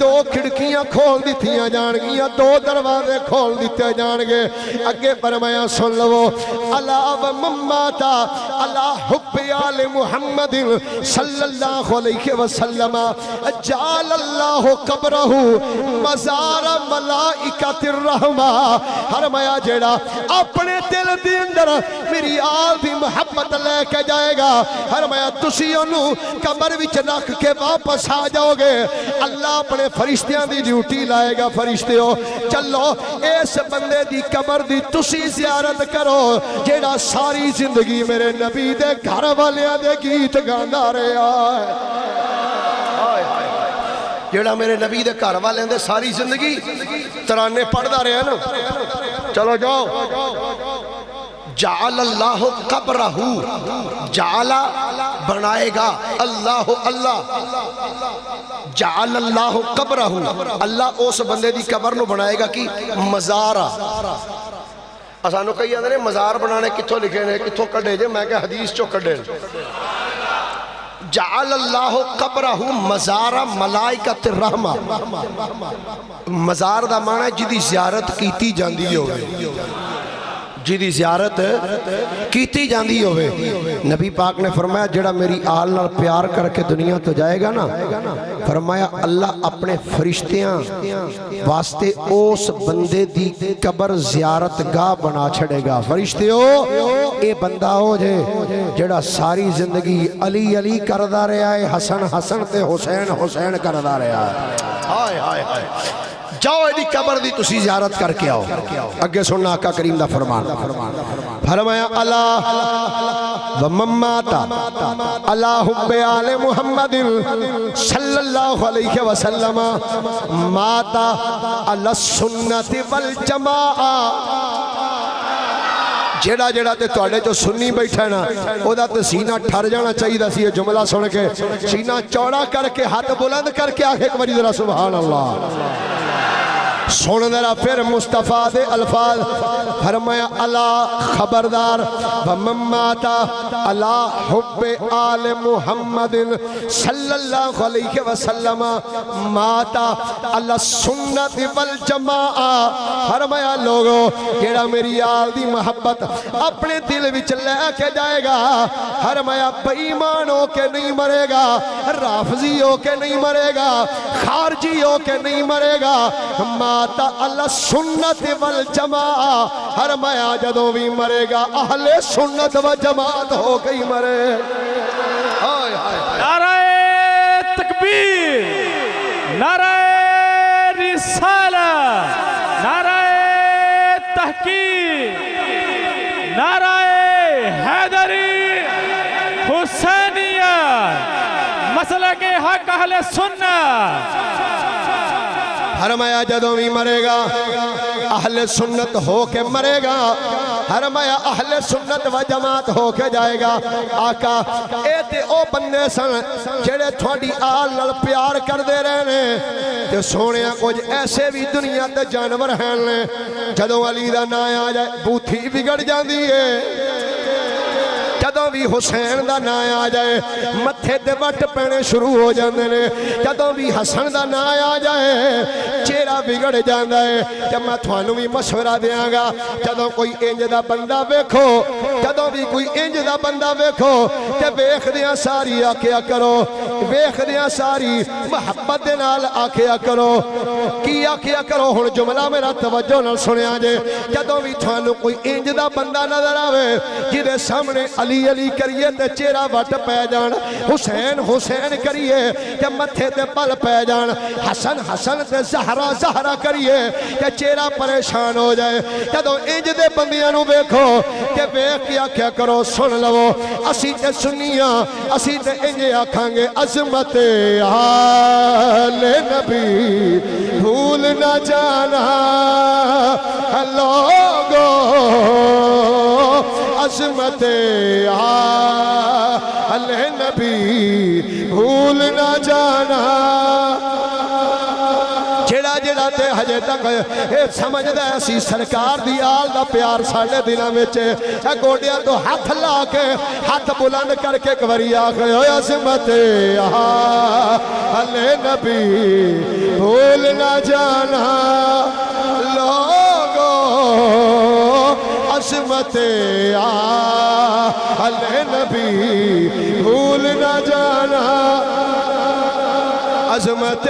دو کھڑکیاں کھول دتیاں جان گیاں، دو دروازے کھول دیتے جان گے۔ اگے فرمایا سن لو الا ومن مات علی حب آل محمد صلی اللہ علیہ وسلم جعل اللہ قبرہ مزار ملائکۃ الرحمہ، فرمایا جیڑا اپنے دل دے اندر میری آل دی محبت لے کے جائے گا، فرمایا تسی انہوں قبر وچ رکھ کے واپس آ جاؤ گے، اللہ اپنے فرشتیاں دی ڈیوٹی لائے گا، فرشتے ہو چلو اس بندے دی قبر دی تسی زیارت کرو جیڑا ساری زندگی میرے نبی دے گھر والیاں دے گیت گاندا رہیا ہے۔ جیڑا میرے نبی دے گھر والے دے ساری زندگی ترانے پڑھدا رہا نا. چلو جاؤ. جعل اللہ قبرہ، جعل بنائے گا اللہ، جعل اللہ قبرہ، اللہ اس بندے دی قبر نو بنائے گا کی مزارہ. اسانو کئی آدھے نے مزار بنانے کتھوں لکھے نے کتھوں کڈے جے، میں کہ حدیث چو کڈے. جعل اللہ قبرہ مزارہ ملائکۃ الرحمہ. مزار دا معنی ہے جدی زیارت کیتی جاندی ہوئے، جدی زیارت کیتی جاندی ہوئے. نبی پاک نے فرمایا جڑا میری آل نال پیار کر کے دنیا تو جائے گا نا، فرمایا اللہ اپنے فرشتیاں واسطے اس بندے دی قبر زیارت گاہ بنا چھڑے گا. فرشتیو اے بندہ ہو جے جڑا ساری زندگی علی علی کردہ رہا ہے، حسن حسن تے حسین حسین کردہ رہا ہے. ہائے ہائے ہائے. جاؤ ایدی قبر دی تسی زیارت کر کے آؤ. اگے سننا آقا کریم دا فرمان. فرمایا اللہ ومن ماتا اللہ حب آل محمد صلی اللہ علیہ وسلم ماتا علی السنت والجماعہ. جیڑا جیڑا تے توڑے جو سنی بیٹھا ہے نا، او دا تے سینہ ٹھر جانا چاہیے دا سی یہ جملہ سن کے سینہ چوڑا کر کے ہاتھ بلند کر کے آخر ایک باری ذرا سبحان اللہ. سن ذرا پھر مصطفیٰ دے الفاظ. فرمایا اللہ خبردار ومن ماتا اللہ حب آل محمد صلی اللہ علیہ وسلم ماتا اللہ سنت والجماعہ. فرمایا لوگو جیڑا میری آل دی محبت اپنے دل وچ لے کے جائے گا، فرمایا بے ایمان ہو کے نہیں مرے گا، رافضی ہو کے نہیں مرے گا، خارجی ہو کے نہیں مرے گا. ماتا اللہ سنت والجماعہ. فرمایا جدوں بھی مرے گا اہل سنت و جماعت ہو کے ہی مرے. نعرہ تکبیر، نعرہ رسالہ، نعرہ تحقیق، نعرہ حیدری، حسینیت، مسلک حق اہل سنت. فرمایا جدوں بھی مرے گا اہل سنت ہو کے مرے گا، فرمایا اہل سنت و جماعت ہو کے جائے گا. آقا اے تے او بندے سن جڑے تھوڑی آل نال پیار کر دے رہنے تے سونیا کچھ ایسے بھی دنیا تے جانور ہیں جدوں علی دا نا آ جائے بوتھی بگڑ جاندی ہے، جدوں بھی حسین دا نا آ جائے متھے تے وٹ پینے شروع ہو جاندے نے، جدوں بھی حسن دا نا آ جائے چہرہ بگڑ جاندا ہے. جب میں تھانوں بھی مشورہ دیاں گا جدوں کوئی انج دا بندہ ویکھو، جدوں بھی کوئی انج دا بندہ ویکھو تے ویکھدیاں ساری آکھیا کرو، ویکھدیاں ساری محبت دے نال آکھیا کرو. کی آکھیا کرو ہن جملہ میرا توجہ نال سنیا جے. جدوں بھی تھانوں کوئی انج دا بندہ نظر آوے جدے سامنے علی علی کریے تے چہرہ وٹ پہ جان، حسین حسین کریے تے متھے تے پل پہ جان، حسن حسن تے زہرہ زہرہ کریے تے چہرہ پریشان ہو جائے. جدوں انج دے بندیاں نو ویکھو تے ویکھ کے آکھیا کرو سن لو اسی تے سنیاں اسی تے انج آکھاں گے عظمت آل نبی بھول نہ جانا لوگو، عظمت آل نبی بھول نہ جانا. جڑا جڑا تے ہجے تک سمجھدا ہے اسی سرکار دی آل دا پیار ساڈے دلاں وچ گوڈیاں تو ہاتھ لا کے ہاتھ بلند کر کے کوری آکھے عظمت آل نبی بھول نہ جانا لوگو، عظمت آل نبی بھول نہ جانا. عظمت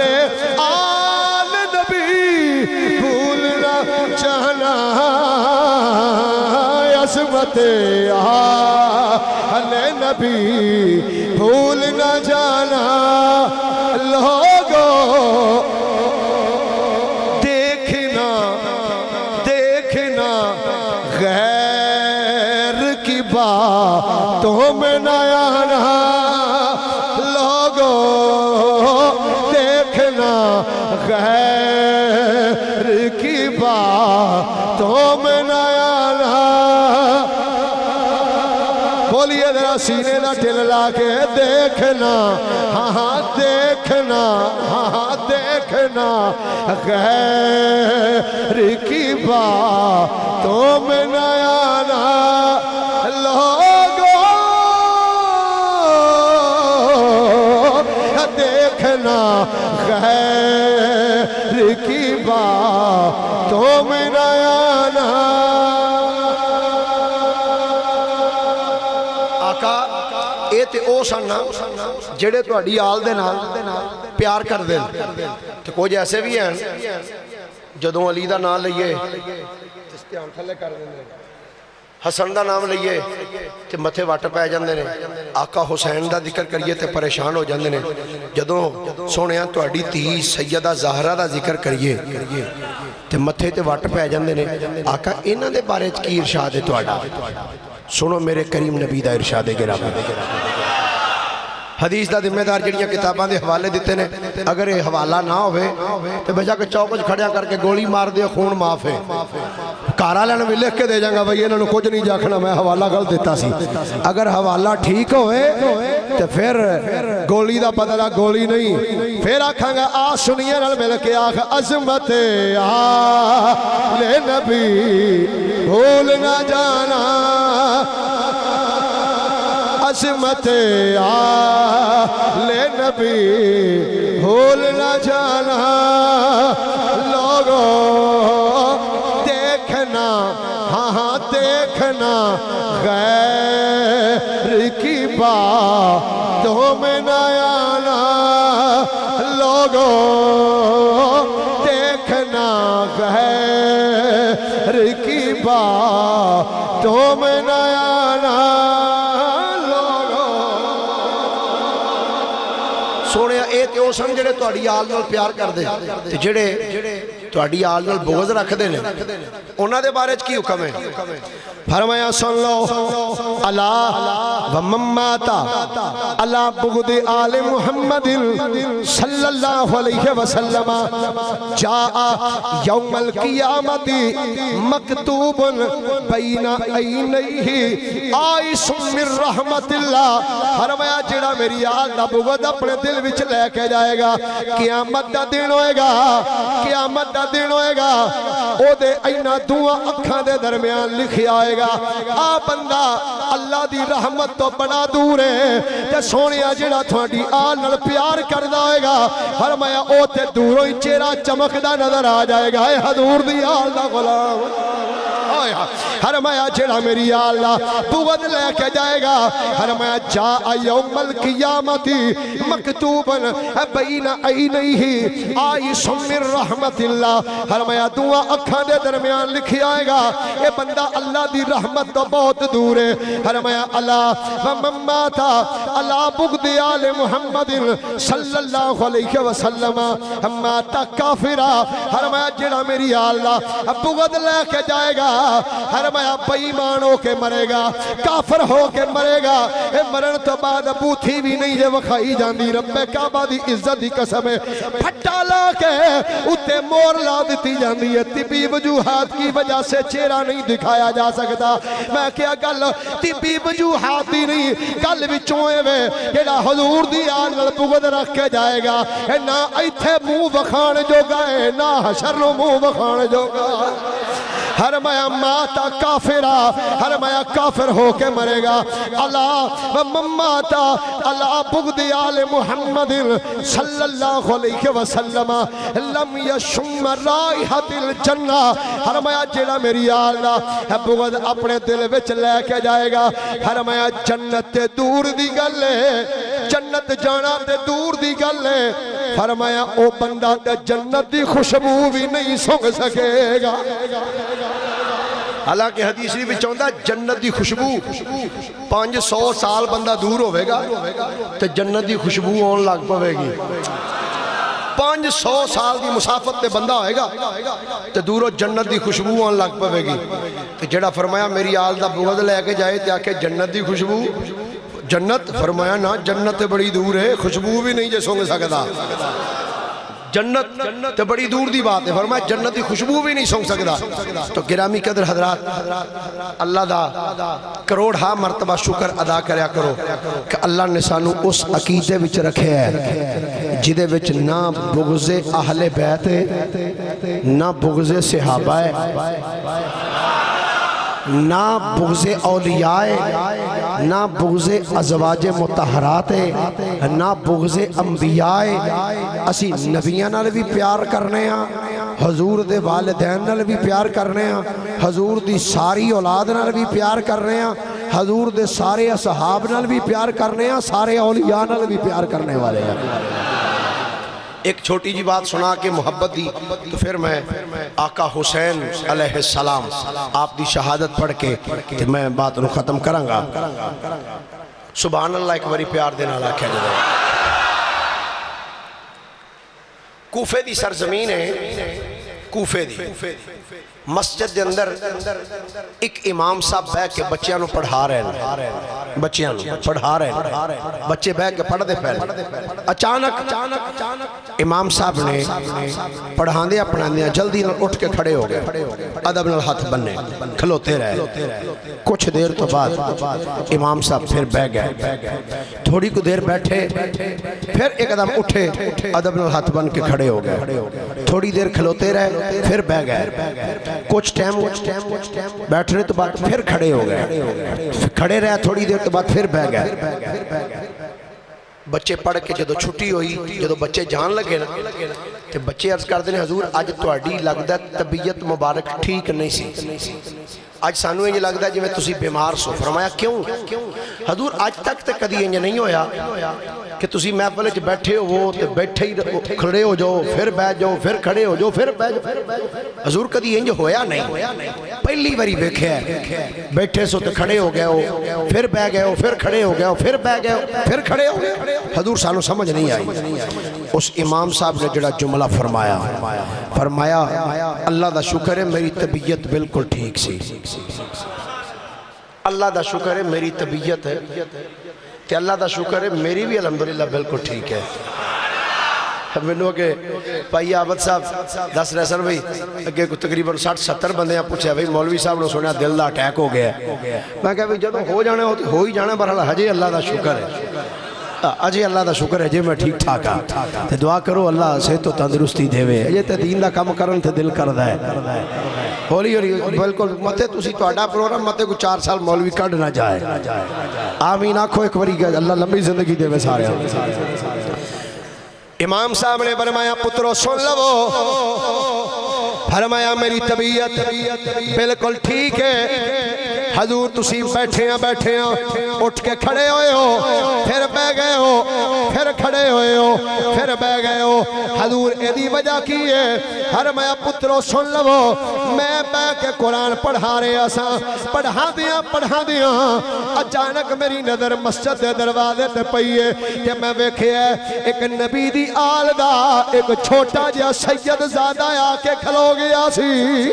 آل نبی بھول نہ جانا، عظمت آل نبی بھول نہ جانا لوگو. دیکھنا دیکھنا غیر کی باتوں میں نہ آنا لوگو، دیکھنا تو میں نہ آنا بولیے ذرا سینے دا ٹل لا کے دیکھنا ہاں ہاں دیکھنا ہاں ہاں دیکھنا غیر کی باتوں میں نہ آنا لوگوں دیکھنا غیر کی باتوں میں نہ آنا اے تے او سن جڑے تہاڈی آل دے نال پیار کردے تے کچھ ایسے بھی ہیں جدوں علی دا نام لئیے دھیان تھلے کر دیندے حسن دا نام لئیے تے متھے وٹ پے جاندے نے آقا حسین دا ذکر کریے تے پریشان ہو جاندے نے جدوں سونیاں تہاڈی دھی سیدہ زہرا دا ذکر کریے تے متھے تے وٹ پے جاندے نے آقا انہاں دے بارے وچ کی ارشاد ہے تہاڈا سنو میرے کریم نبی دا ارشاد گرامی حدیث دا ذمہ دار جڑیاں کتاباں دے حوالے دیتے نے اگر یہ حوالہ نہ ہوئے تو بجا کے چوکچ کھڑیا کر کے گولی مار دے خون معاف ہے کارا لینا بھی لکھ کے دے جاؤں گا بھئی انہوں نے کچھ نہیں جاکھنا میں حوالہ غلط دیتا سی اگر حوالہ ٹھیک ہوئے تو پھر گولی دا پتہ گولی نہیں پھر آکھاں گا آ سنیے نال مل کے آکھ عظمت آل نبی بھول نہ جانا عظمت آل نبی بھول نہ جانا لوگوں دیکھنا ہاں ہاں دیکھنا غیر کی باتوں میں نہ آنا لوگوں دیکھنا غیر کی باتوں میں نہ آنا سونے اے تے او سن جڑے تہاڈی آل نال پیار کردے تے جڑے تہاڈی آل نال بغض رکھدے نے انہاں دے بارے وچ کی حکم ہے فرمایا سن لو الا ومن مات الا بغض آل محمد صلی اللہ علیہ وسلم جاء یوم القیامت مکتوب بین عینیہ آئس من رحمت اللہ فرمایا جڑا میری آل دا بغض اپنے دل وچ لے کے جائے گا قیامت دا دن ہوئے گا قیامت دا دن ہوئے گا او دے اینا دعا اکھاں دے درمیان لکھی آئے گا آ بندہ اللہ دی رحمت تو بڑا دور ہے تے سونیا جڑا تھوڑی آل نال پیار کردہ ہوئے گا فرمایا او تے دوروں ہی چہرہ چمکدہ نظر آ جائے گا اے حضور دی آل دا غلام فرمایا جڑا میری آل بغض لے کے جائے گا فرمایا جاء یوم القیامت مکتوبا بین عینیہ آئس من رحمت اللہ فرمایا دعا اکھاں دے درمیان لکھی آئے گا اے بندہ اللہ دی رحمت تو بہت دور ہے فرمایا الا ومن مات الا بغض آل محمد صلی اللہ علیہ وسلم مات کافرا فرمایا جڑا میری آل بغض لے کے جائے گا فرمایا بے ایمان ہو کے مرے گا کافر ہو کے مرے گا اے مرن تو بعد بوتھی بھی نہیں جے وکھائی جاندی رب کعبہ دی عزت دی قسم ہے پھٹا لا کے اتے مور لا دیتی جاندی ہے طبی وجوہات کی وجہ سے چہرہ نہیں دکھایا جا سکتا میں کیا گل طبی وجوہات دی نہیں گل وچوئے وے جڑا حضور دی آل نال بغض رکھ کے جائے گا اے نہ ایتھے منہ وکھان جو گئے نہ حشر نو منہ وکھان جو گا فرمایا ماتا کافرہ فرمایا کافر ہو کے مرے گا اللہ ومن ماتا اللہ بغض آل محمد صلی اللہ علیہ وسلم لم یشم رائحت الجنہ فرمایا جڑا میری آلہ بغض اپنے دل وچ لے کے جائے گا فرمایا جنت تے دور دی گل ہے جنت جانا تے دور دی گل ہے فرمایا او بندہ تے جنت دی خوشبو بھی نہیں سونگ سکے گا حالانکہ حدیث بھی چاہتا جنت دی خوشبو 500 سال بندہ دور ہوئے گا تو جنت دی خوشبو آن لگ پوے گی 500 سال دی مسافت تے بندہ ہوئے گا تو دوروں جنت دی خوشبو آن لگ پوے گی تو جڑا فرمایا میری آل دا بغض لے کے جائے تے آکے جنت دی خوشبو جنت فرمایا نا جنت بڑی دور ہے خوشبو بھی نہیں جے سونگ سکتا جنت تو بڑی دور دی بات ہے، فرمایا جنت کی خوشبو بھی نہیں سونگ سکتا۔ تو گرامی قدر حضرات، اللہ دا کروڑ ہاں مرتبہ شکر ادا کریا کرو کہ اللہ نے سانو اس عقیدے وچ رکھے ہے جدے وچ نہ بغض اہل بیت ہے، نہ بغض صحابہ ہے، نہ بغض اولیاء ہے، نہ بغض ازواج مطہرات ہے، نہ بغض انبیاء ہے۔ اسی نبیاں نال بھی پیار کرنے ہاں، حضور دے والدین نال بھی پیار کرنے ہاں، حضور دی ساری اولاد نال بھی پیار کرنے ہاں، حضور دے سارے اصحاب نال بھی پیار کرنے ہاں، سارے اولیاء نال بھی پیار کرنے والے ہیں۔ ایک چھوٹی جی بات سنا کے محبت دی تو پھر میں آقا حسین علیہ السلام آپ دی شہادت پڑھ کے میں بات نو ختم کرانگا۔ سبحان اللہ ایک باری پیار دینا اللہ کہہ جائے۔ کوفے دی سرزمین ہے، کوفے دی مسجد دے اندر ایک امام صاحب بیٹھ کے بچیاں نو پڑھا رہے ہیں، بچیاں نو پڑھا رہے ہیں، بچے بیٹھ کے پڑھ دے پہلے۔ اچانک امام صاحب نے پڑھان دیا جلدی نہ اٹھ کے کھڑے ہو گئے، ادب نال ہاتھ بننے کھلوتے رہے۔ کچھ دیر تو بعد امام صاحب پھر بیٹھ گئے، تھوڑی کو دیر بیٹھے، پھر ایک ادم اٹھے، ادب نال ہاتھ بن کے کھڑے ہو گئے، تھوڑی دیر کھلوتے رہے، پھر بیٹھ گئے، کچھ ٹائم بیٹھنے تو بعد پھر کھڑے ہو گئے، کھڑے رہے تھوڑی دیر تو بعد پھر بیٹھ گئے۔ بچے پڑھ کے جدو چھٹی ہوئی، جدو بچے جان لگے نا تو بچے عرض کر دینے حضور اج تہاڈی لگدا طبیعت مبارک ٹھیک نہیں سی، آج سانو یہ لگتا ہے جی میں تسی بیمار سو۔ فرمایا کیوں؟ حضور آج تک تے کدی یہ نہیں ہویا کہ تسی محفل وچ بیٹھے ہو تے بیٹھے ہی کھڑے ہو جاؤ، پھر بیٹھ جاؤ، پھر کھڑے ہو جاؤ، پھر بیٹھ جاؤ۔ حضور کدی یہ ہویا نہیں، پہلی باری ویکھیا ہے، بیٹھے سو تے کھڑے ہو گئے ہو، پھر بیٹھ گئے ہو، پھر کھڑے ہو گئے ہو، پھر بیٹھ گئے ہو، پھر کھڑے ہو گئے۔ حضور سانو سمجھ نہیں آئی۔ اس امام صاحب نے جڑا جملہ فرمایا اللہ دا شکر ہے میری طبیعت بالکل ٹھیک سی، اللہ دا شکر ہے میری طبیعت ہے کہ اللہ دا شکر ہے میری بھی الحمدللہ بالکل ٹھیک ہے۔ منو کہ بھائی عابد صاحب دس رہے سن بھائی اگے تقریباً 60-70 بندے پوچھے بھائی مولوی صاحب نے سنیا دل دا اٹیک ہو گیا ہے۔ میں کہا بھائی جب ہو جانے ہو ہی جانا، برحال حجے اللہ دا شکر ہے، اجے اللہ دا شکر ہے جی میں ٹھیک ٹھاک ہاں، تے دعا کرو اللہ سے تو تندرستی دے وے، یہ تے دین دا کام کرن تے دل کردا ہے۔ ہولی ہولی بالکل متے تسی تہاڈا پروگرام متے کو 4 سال مولوی کڈ نہ جائے، آمین آکھو ایک باری اللہ لمبی زندگی دے وے سارے۔ امام صاحب نے فرمایا پترو سن لو، فرمایا میری طبیعت بالکل ٹھیک ہے۔ حضور تسی بیٹھے ہیں اٹھ کے کھڑے ہوئے ہو، پھر بہ گئے ہو، پھر کھڑے ہوئے ہو، پھر بہ گئے ہو، حضور ایدی وجہ کی ہے۔ فرمایا پترو سن لو، میں بہ کے قرآن پڑھا رہے اساں، پڑھا دیاں اچانک میری نظر مسجد دے دروازے تے پئی ہے کہ میں ویکھیا ایک نبی دی آل دا ایک چھوٹا جہا سید زادہ آ کے کھلو گیا سی،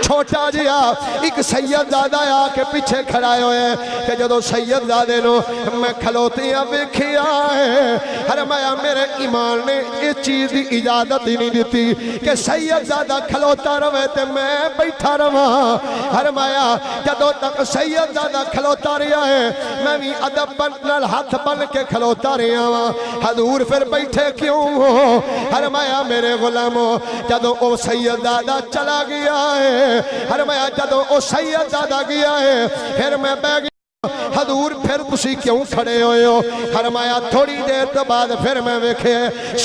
چھوٹا جہا ایک سید زادہ آ کے پیچھے کھڑائے ہوئے کہ جدو سید زادے نو میں کھلوتیاں ویکھیا ہے، فرمایا میرے ایمان نے اس چیز دی اجازت ہی نہیں دیتی کہ سید زادہ کھلوتا رہے تے میں بیٹھا رہا۔ فرمایا جدو تک سید زادہ کھلوتا رہا ہے میں بھی ادب بن ہاتھ بن کے کھلوتا رہا ہوں۔ حضور پھر بیٹھے کیوں ہو؟ فرمایا میرے غلاموں جدو او سید زادہ چلا گیا ہے، فرمایا جدو او سید زادہ گیا ہے پھر میں بیٹھ گیا۔ حضور پھر تسی کیوں کھڑے ہوئے ہو؟ فرمایا تھوڑی دیر تو بعد پھر میں ویکھے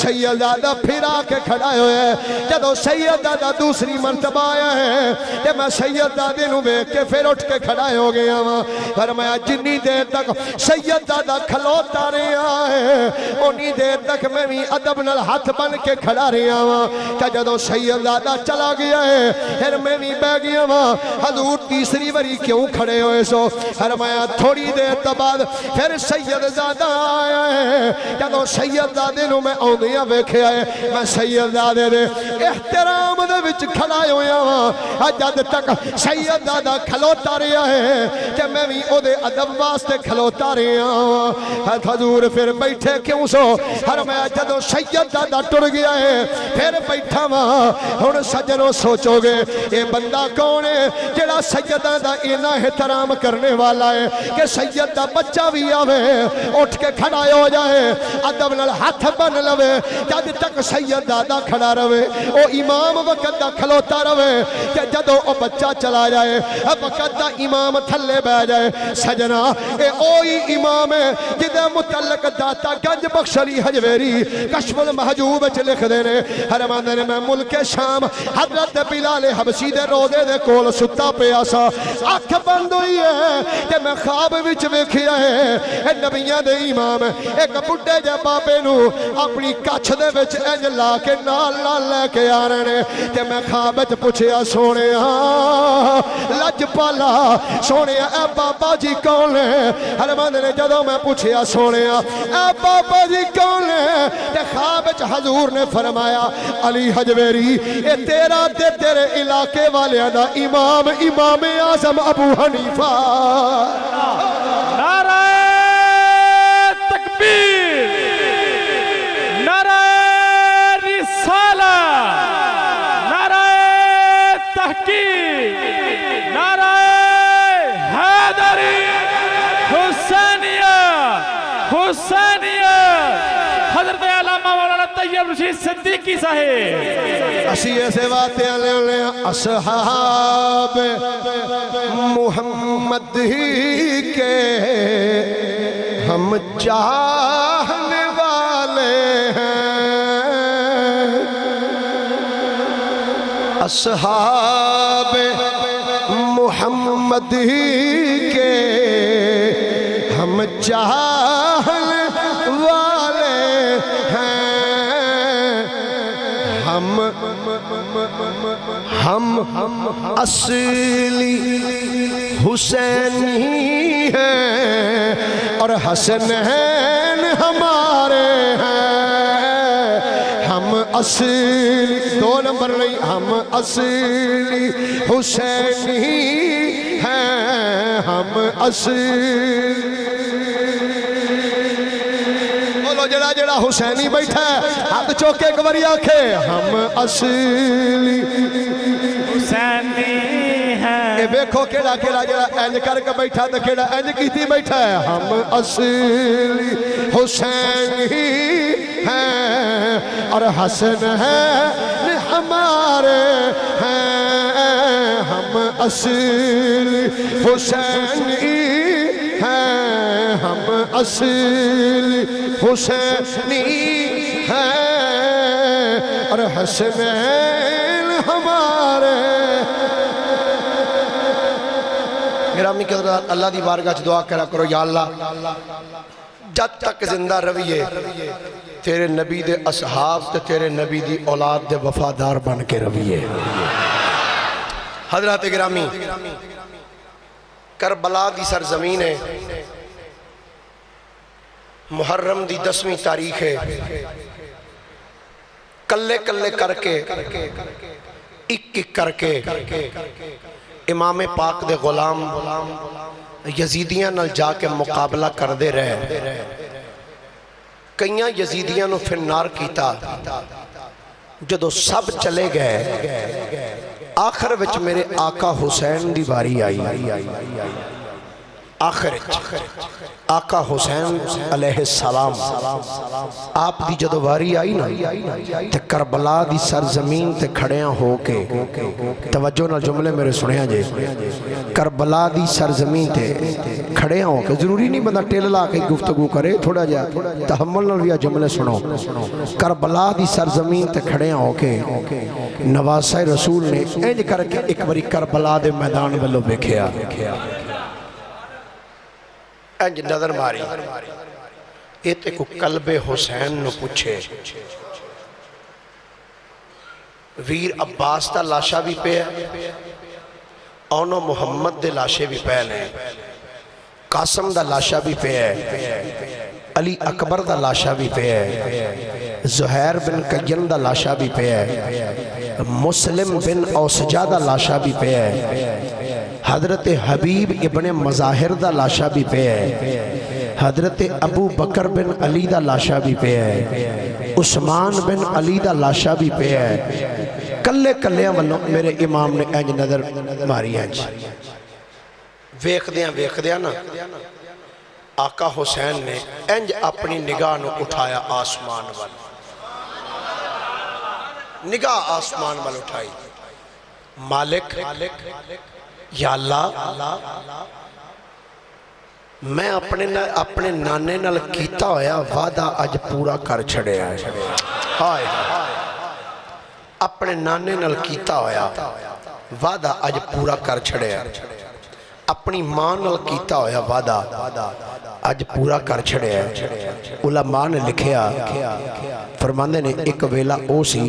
سید زادہ پھر آ کے کھڑائے ہوئے، جدو سید زادہ دوسری مرتبہ آیا ہے کہ میں سید زادے نو ویکھ کے پھر اٹھ کے کھڑائے ہو گیا ہوں۔ فرمایا جنی دیر تک سید زادہ کھلوتا رہا ہے انہی دیر تک میں بھی ادب نال ہاتھ بن کے کھڑا رہا ہوں کہ جدو سید زادہ چلا گیا ہے پھر میں بھی بیٹھ گیا ہوں۔ حضور تیسری باری کیوں کھڑے ہوئے سو؟ فرمایا تھوڑی تھوڑی دیر تو بعد پھر سید زادہ آیا ہے جدو سید زادے نو میں آندیاں ویکھے آئے میں سید زادے دے احترام دے وچ کھڑا ہویا ہاں جد تک سید زادہ کھلوتا رہا ہے کہ میں بھی او دے ادب واسطے کھلوتا رہا ہاں حضور پھر بیٹھے کیوں سو ہر میں جدو سید زادہ ٹر گیا ہے پھر بیٹھا وہاں ہن سجنوں سوچو گے یہ بندہ کون ہے جڑا سیدہ دا اینا احترام کرنے والا ہے کہ سید دا بچہ بھی آوے اٹھ کے کھڑا ہو جائے ادب نال ہاتھ بن لوے جد تک سید دا کھڑا رہے او امام وقت دا کھلوتا رہے کہ جدو او بچہ چلا جائے وقت دا امام تھلے بہ جائے سجنا اے اوئی امام ہے جدے متعلق داتا گنج بخش علی حجویری کشف المحجوب چ لکھ دینے حرمان نے میں ملک شام حضرت بلال حبشی دے روزے دے کول ستا پیا سا اکھ بند ہوئی ہے کہ میں خواب وچ ویکھیا ہے اے نبیاں دے امام ایک بڈھے جے بابے نو اپنی کچھ دے وچ انج لا کے نال نال لے کے آ رہے نے تے میں خواب وچ پوچھیا سونیا لج پالا سونیا اے بابا جی کون ہے حرمان نے جدوں میں پوچھیا سونیا اے بابا جی کون ہے تے خواب وچ حضور نے فرمایا علی حجویری اے تیرا تے تیرے علاقے والے دا امام امام اعظم ابو حنیفہ نعرہ تکبیر نعرہ رسالہ نعرہ تحقیق نعرہ حیدری حسینیہ حسینیہ حضرت علامہ مولانا طیب رشید صدیقی صاحب اسی ایسے باتیں لے اصحاب محمد ہی کے ہم چاہنے والے ہیں اصحاب محمد ہی کے ہم چاہنے والے ہیں ہم اصلی حسینی ہیں اور حسنین ہمارے ہیں ہم اصلی دو نمبر نہیں ہم اصلی حسینی ہیں ہم اصلی جڑا جڑا حسینی بیٹھا ہے ہاتھ چوکے ایک باری آکھے ہم اصلی حسینی ہیں اے بیکھو کیڑا کیڑا جڑا اینج کر کے بیٹھا تو کیڑا اینج کیتی بیٹھا ہے ہم اصلی حسینی ہیں اور حسن ہیں ہمارے ہیں ہم اصلی حسینی ہیں ہم اصلی حسینی ہیں اور حسنین ہمارے گرامی قدرت اللہ دی بارگاہ دعا کرا کرو یا اللہ جد تک زندہ رویے تیرے نبی دے اصحاب تے تیرے نبی دی اولاد دے وفادار بن کے رویے حضرات گرامی کربلا دی سرزمین ہے محرم دی 10ویں تاریخ ہے کلے کلے کر کے ایک ایک کر کے امام پاک دے غلام یزیدیاں نال جا کے مقابلہ کر دے رہے کئیاں یزیدیاں نو فنار کیتا جدو سب چلے گئے آخر وچ میرے آقا حسین دی باری آئی آخر آقا حسین علیہ السلام آپ دی جدو باری آئی نا تے کربلا دی سرزمین تے کھڑیاں ہو کے توجہ نہ جملے میرے سنیا جے کربلا دی سرزمین تے کھڑیاں ہو کے ضروری نہیں بندہ ٹیل لا کے گفتگو کرے تھوڑا جا تحمل نہ لیا جملے سنو کربلا دی سرزمین تے کھڑیاں ہو کے نواسہ رسول نے اینج کر کے ایک باری کربلا دے میدان والو بیکھیا انج نظر ماری ایتے کو قلب حسین نو پوچھے ویر عباس تا لاشا بھی پہ ہے اونو محمد دے لاشے بھی پہلے قاسم دا لاشا بھی پہ ہے، علی اکبر دا لاشا بھی پہ ہے، زہیر بن قین دا لاشا بھی پہ ہے، مسلم بن اوسجہ دا لاشا بھی پہ ہے، حضرت حبیب ابن مظاہر دا لاشا بھی پہ ہے، حضرت ابو بکر بن علی دا لاشا بھی پہ ہے، عثمان بن علی دا لاشا بھی پہ ہے، کلے کلے والوں میرے امام نے انج نظر ماری انج ویکھ دیاں نا آقا حسین نے انج اپنی نگاہ نو اٹھایا آسمان وال، نگاہ آسمان وال اٹھائی، مالک یا اللہ میں اپنے نانے نال کیتا ہویا وعدہ اج پورا کر چھڑے آئے، ہائے اپنے نانے نال کیتا ہویا وعدہ اج پورا کر چھڑے آئے، اپنی ماں نال کیتا ہویا وعدہ اج پورا کر چھڑے ہے۔ علماء نے لکھیا فرماندے نے ایک ویلہ او سی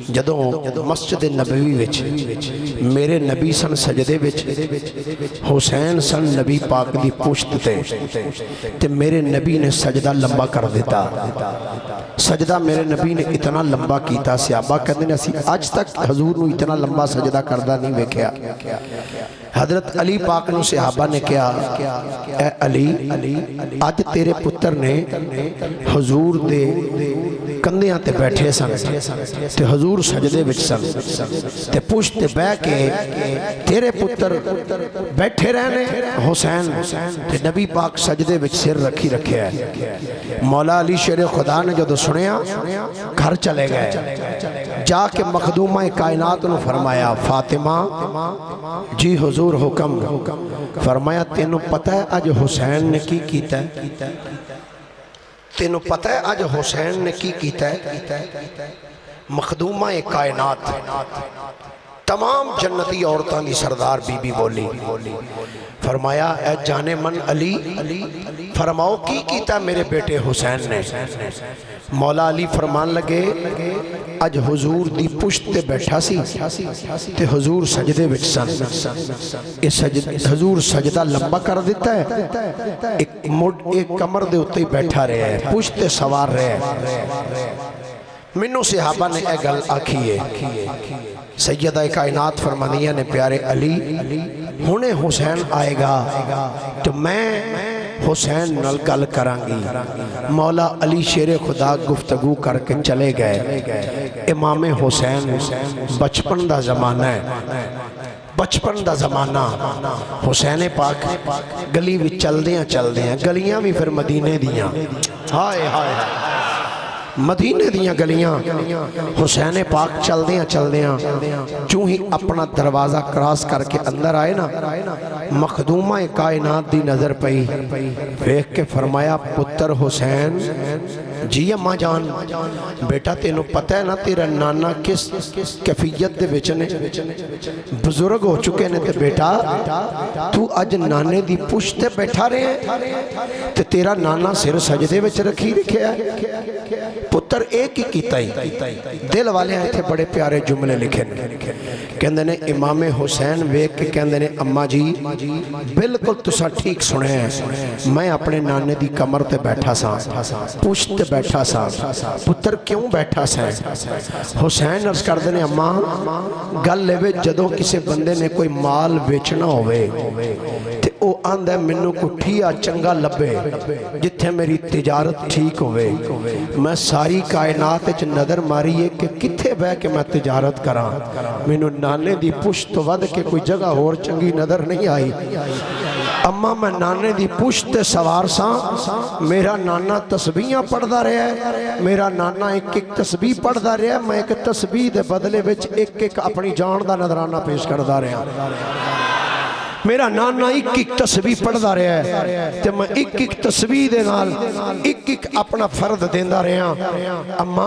جدوں مسجد نبوی وچ میرے نبی سن سجدے وچ، حسین سن نبی پاک دی پشت تے میرے نبی نے سجدہ لمبا کر دیتا، سجدہ میرے نبی نے اتنا لمبا کیتا، صحابہ کہتے ہیں اسی آج تک حضور نو اتنا لمبا سجدہ کردہ نہیں ویکھیا۔ حضرت علی پاک نو صحابہ نے کہا اے علی آج تیرے پتر نے حضور دے کندیاں تے بیٹھے سن تے حضور سجدے وچ سن تے پشت تے بہ کے تیرے پتر بیٹھے رہنے حسین تے نبی پاک سجدے وچ سر رکھی رکھے ہے۔ مولا علی شیر خدا نے جدو سنیا گھر چلے گئے، جا کے مخدومہ کائنات نے فرمایا فاطمہ جی حضور حکم، فرمایا تینوں پتہ ہے آج حسین نے کی کیتا ہے، تینوں پتہ ہے آج حسین نے کی کیتا ہے؟ مخدومہ کائنات تمام جنتی عورتان دی سردار بی بی بولی، فرمایا اے جانے من علی فرماؤ کی کیتا میرے بیٹے حسین نے؟ مولا علی فرمان لگے اج حضور دی پشت تے بیٹھا سی تے حضور سجدے وچ سن، حضور سجدہ لمبا کر دیتا ہے، ایک کمر دے اتے بیٹھا رہے ہیں، پشت تے سوار رہے ہیں۔ منو صحابہ نے اے گل آکھی ہے، سیدہ کائنات فرمانیہ نے پیارے علی ہونے حسین آئے گا تو میں حسین نل گل کرانگی۔ مولا علی شیر خدا گفتگو کر کے چلے گئے۔ امام حسین بچپن دا زمانہ ہے، بچپن دا زمانہ حسین پاک گلی بھی چل دیاں گلیاں بھی پھر مدینے دیاں، ہائے ہائے مدینے دیاں گلیاں حسین پاک چل دیاں چوں ہی اپنا دروازہ کراس کر کے اندر آئے نا مخدومہ کائنات دی نظر پئی، ویکھ کے فرمایا پتر حسین جی اماں جان بیٹا تینوں پتہ ہے نا تیرا نانا کس کیفیت دے وچنے بزرگ ہو چکے نے تے بیٹا تو اج نانے دی پشت تے بیٹھا رہے ہیں تے تیرا نانا سر سجدے وچ رکھی رکھیا ہے۔ پتر ایک ہی کیتا ہی دل والے ہیں تھے بڑے پیارے جملے لکھے کہندے نے امام حسین ویک کے کہندے نے اماں جی بلکل تسا ٹھیک سنے ہیں، میں اپنے نانے دی کمر تے بیٹھا سا پشت تے بیٹھا سا، پتر کیوں بیٹھا سا؟ حسین عرض کر دینے اماں گل لے جدوں کسے بندے نے کوئی مال بیچنا ہوئے تے او آندھے منو کو ٹھیا چنگا لبے جتھے میری تجارت ٹھیک ہوئے، میں ساری کائنات اچھ نظر ماری ہے کہ کتھے بے کہ میں تجارت کران، منو نانے دی پشت ود کے کوئی جگہ اور چنگی نظر نہیں آئی۔ اما میں نانے دی پشت سوار سا، میرا نانا تسبیحاں پڑھ دا رہا ہے، میرا نانا ایک تسبیح پڑھ دا رہا ہے، میں ایک تسبیح دے بدلے وچ ایک اپنی جان دا نظرانہ پیش کر دا رہا ہے۔ میرا نانا ایک تسبیح پڑھ دا رہا ہے تے میں ایک تسبیح دے نال ایک اپنا فرد دیندہ رہا۔ اما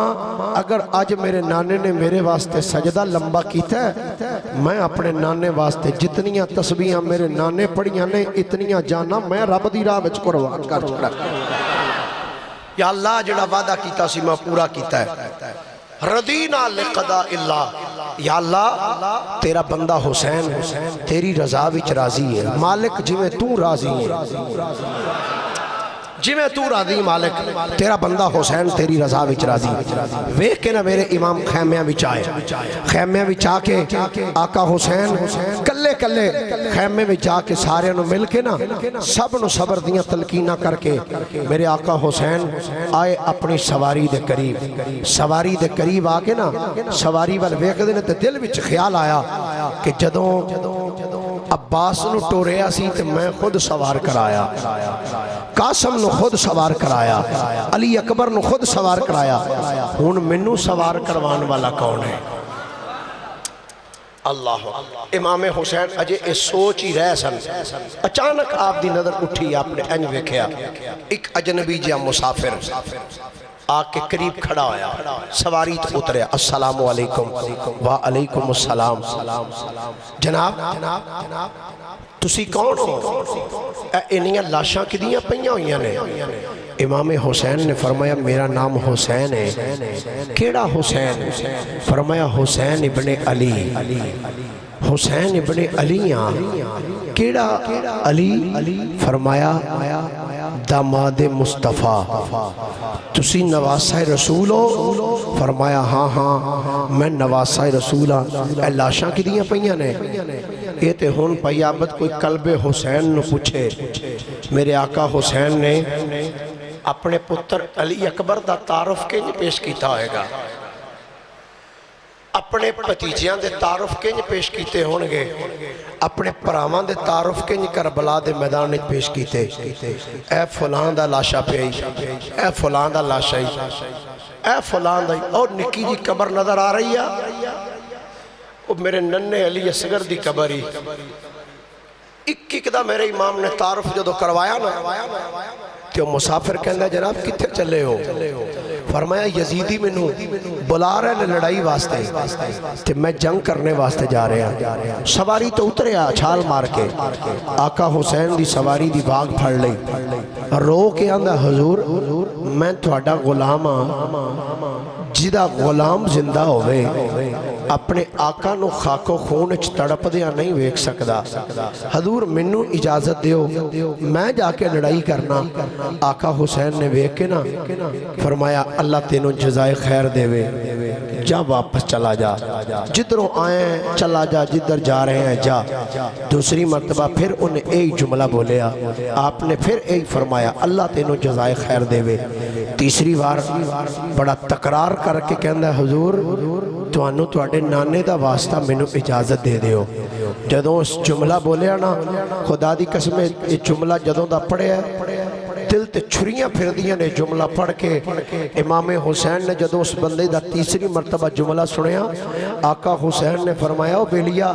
اگر آج میرے نانے نے میرے واسطے سجدہ لمبا کیتا ہے، میں اپنے نانے واسطے جتنیاں تسبیحاں میرے نانے پڑھیاں نے اتنیاں جانا میں رب دی راہ وچ قربان کر چھڑا۔ یا اللہ جڑا وعدہ کیتا سی میں پورا کیتا ہے۔ رضینا لقضاء اللہ، یا اللہ تیرا بندہ حسین تیری رضا وچ راضی ہے، مالک جویں تو راضی ہے، جویں تو راضی مالک، تیرا بندہ حسین تیری رضا وچ راضی۔ ویکھ کے نہ میرے امام خیمیاں وچ آئے، خیمیاں وچ آ کے آقا حسین کلے کلے خیمے وچ آ کے سارے نو مل کے نا سب نو صبر دیاں تلقیناں کر کے میرے آقا حسین آئے اپنی سواری دے قریب، سواری دے قریب آ کے نا سواری وال ویکھدے نے تے دل وچ خیال آیا کہ جدوں عباس نو ٹوریا سی تے میں خود سوار کرایا، قاسم نو خود سوار کرایا، علی اکبر نو خود سوار کرایا، ہن مینوں سوار کروان والا کون ہے؟ اللہ۔ امام حسین اجے اے سوچ ہی رہ سن، اچانک آپ دی نظر اٹھی، آپ نے انج ویکھیا ایک اجنبی جہا مسافر آ کے قریب کھڑا ہویا، سواری تو اتریا، السلام علیکم، وعلیکم السلام، جناب تسی کون ہو؟ انہیاں لاشاں کدیاں پہیاں ہوئیاں نے؟ امام حسین نے فرمایا میرا نام حسین ہے۔ کیڑا حسین؟ فرمایا حسین ابن علی، حسین ابن علیاں۔ کیڑا علی؟ فرمایا داماد مصطفیٰ، تسی نواسہ رسول ہو؟ فرمایا ہاں ہاں میں نواسہ رسول ہاں۔ اے لاشاں کی دیاں پہیاں نے؟ یہ تے ہون پیابت کوئی قلب حسین نو پوچھے۔ میرے آقا حسین نے اپنے پتر علی اکبر دا تعارف کے پیش کیتا ہوئے گا، اپنے بھتیجیاں دے تعارف کنج پیش کیتے ہونگے، اپنے پراواں دے تعارف کنج کربلا دے میدان وچ پیش کیتے، اے فلان دا لاشا پئی، اے فلان دا لاشا ہی، اے فلان دا ہی، اور نکی جی قبر نظر آ رہی ہے، وہ میرے ننے علی اصغر دی قبر ہی۔ ایک دا میرے امام نے تعارف جدو کروایا نا تو مسافر کہندہ جناب کتھے چلے ہو؟ فرمایا یزیدی میں نو بلا رہے نے لڑائی واسطے تے میں جنگ کرنے واسطے جا رہے ہیں۔ سواری تو اتریا چھال مار کے، آقا حسین دی سواری دی باغ پھڑ لئی، رو کے آندہ حضور میں تھوڑا غلام ہاں، جدہ غلام زندہ ہوئے اپنے آقا نو خاک و خون اچھ تڑپ دیا نہیں ویک سکدا، حضور منو اجازت دیو میں جا کے لڑائی کرنا۔ آقا حسین نے ویک کے نا فرمایا اللہ تینوں جزائے خیر دے وے، جا واپس چلا جا، جدروں آئیں چلا جا، جدر جا رہے ہیں جا۔ دوسری مرتبہ پھر انہیں ایک جملہ بولیا، آپ نے پھر ایک فرمایا اللہ تینوں جزائے خیر دے وے۔ تیسری بار بڑا تقرار کر کے کہندہ حضور توانو توڑے نانے دا واسطہ منو اجازت دے دیو۔ جدوں اس جملہ بولیا نا خدا دی قسم یہ جملہ جدوں دا پڑھے ہے دل تے چھریاں پھر دیاں نے جملہ پڑھ کے۔ امام حسین نے جدوں اس بندے دا تیسری مرتبہ جملہ سنیا، آقا حسین نے فرمایا او بیلیا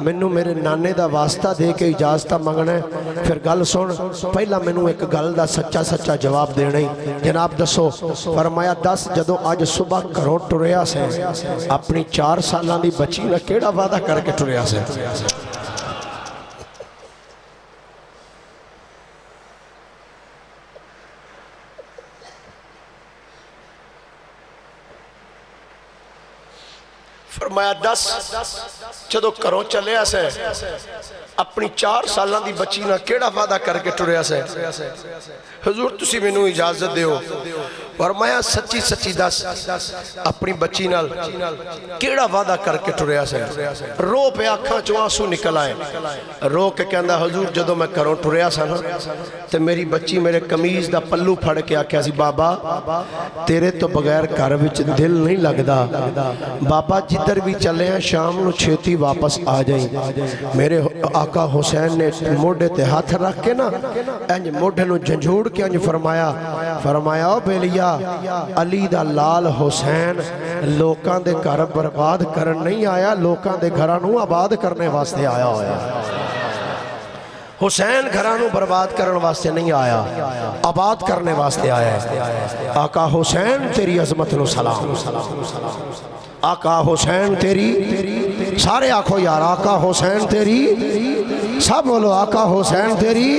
منو میرے نانے دا واسطہ دے کے اجازتہ منگنے، پھر گل سن پہلا منو ایک گل دا سچا سچا جواب دینے۔ جناب دسو، فرمایا دس جدوں آج صبح کروں ٹریا سے اپنی 4 سالان دی بچی نہ کیڑا وعدہ کر کے ٹریا سے؟ فرمایا 10 جدو کروں چلے اسے اپنی 4 سالان دی بچی نہ کیڑا وعدہ کر کے ٹریا سے؟ حضور تسی میں نو اجازت دیو۔ فرمایا سچی سچی دس اپنی بچی نال کیڑا وعدہ کر کے ٹریا سے؟ رو پہ آنکھاں چوں آنسو نکل آئے، رو کے کہندہ حضور جدو میں کروں ٹریا سا نا تے میری بچی میرے کمیز دا پلو پھڑ کے آکھیا سی بابا تیرے تو بغیر گھر وچ دل نہیں لگدا، بابا جدھر بھی چلے ہیں شام نو چھیتی واپس آ جائیں۔ میرے آقا حسین نے موڑے تے ہاتھ رکھ کے نا انج موڑے نو جھنجھوڑ کے انج فرمایا او بیلیا علی دا لال حسین لوکاں دے گھر برباد کرن نہیں آیا، لوکاں دے گھرانوں آباد کرنے واسطے آیا ہویا۔ حسین گھرانوں برباد کرنے واسطے نہیں آیا، آباد کرنے واسطے آیا ہے۔ آقا حسین تیری عظمت نو سلام، آقا حسین تیری، سارے آنکھو یار آقا حسین تیری، سب بولو آقا حسین تیری،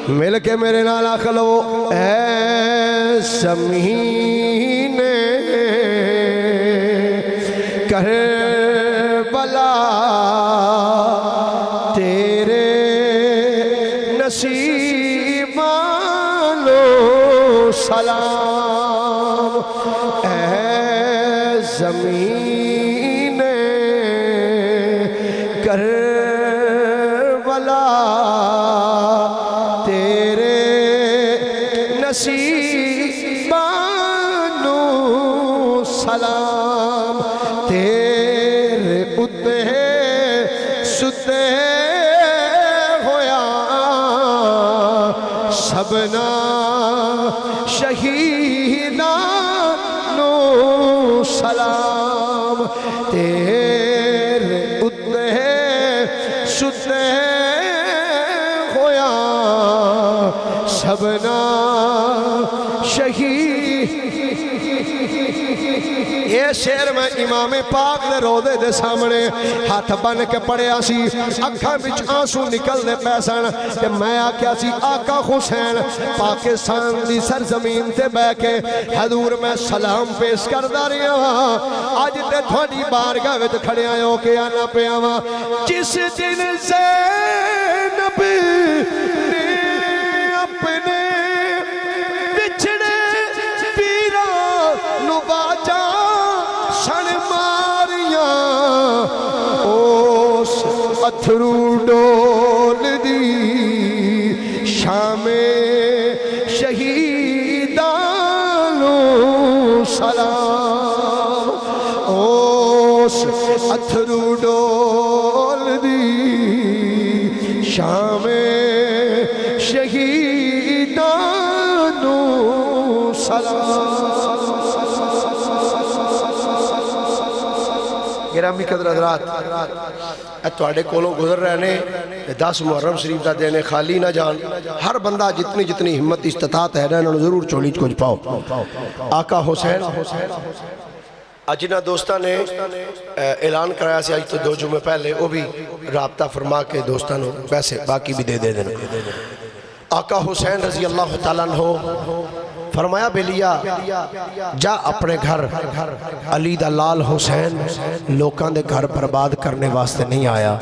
مل کے میرے نالا کھلو اے سمین کربلا تیرے نصیبانو سلام اے زمین کربلا تیرے نصیبانو سلام تیرے اتے ستے ہویا سبنا شہیدانو سلام تیرے اتے ستے ہویا سبنا شہید یہ شعر میں امام پاک دے روضے دے سامنے ہاتھ بن کے پڑھیا سی اکھاں وچ آنسو نکل دے پیسن کہ میں آکھیا سی آقا حسین پاکستان دی سرزمین تے بہ کے حضور میں سلام پیش کردا رہیا ہاں اج تے تھوڑی بارگاہ وچ کھڑے ہو کے آنا پیا وا جس دن زینب نے اپنے بچھڑے پیراں نو باجا شن ماریاں اس اتھرو ڈول دی شام شہیدانو سلام اس اتھرو ڈول دی شام شہیدانو سلام گرامی قدر حضرات تواڈے کولوں گزر رہے نے 10 محرم شریف دا دینے خالی نہ جان ہر بندہ جتنی ہمت استطاعت ہے انہوں ضرور چولی کچھ پاؤ آقا حسین اجنا دوستہ نے اعلان کرایا سی آج تو 2 جمعے پہلے وہ بھی رابطہ فرما کے دوستہ نے پیسے باقی بھی دے دینا آقا حسین رضی اللہ تعالیٰ عنہ فرمایا بیلیا جا اپنے گھر علی دا لال حسین لوکاں دے گھر برباد کرنے واسطے نہیں آیا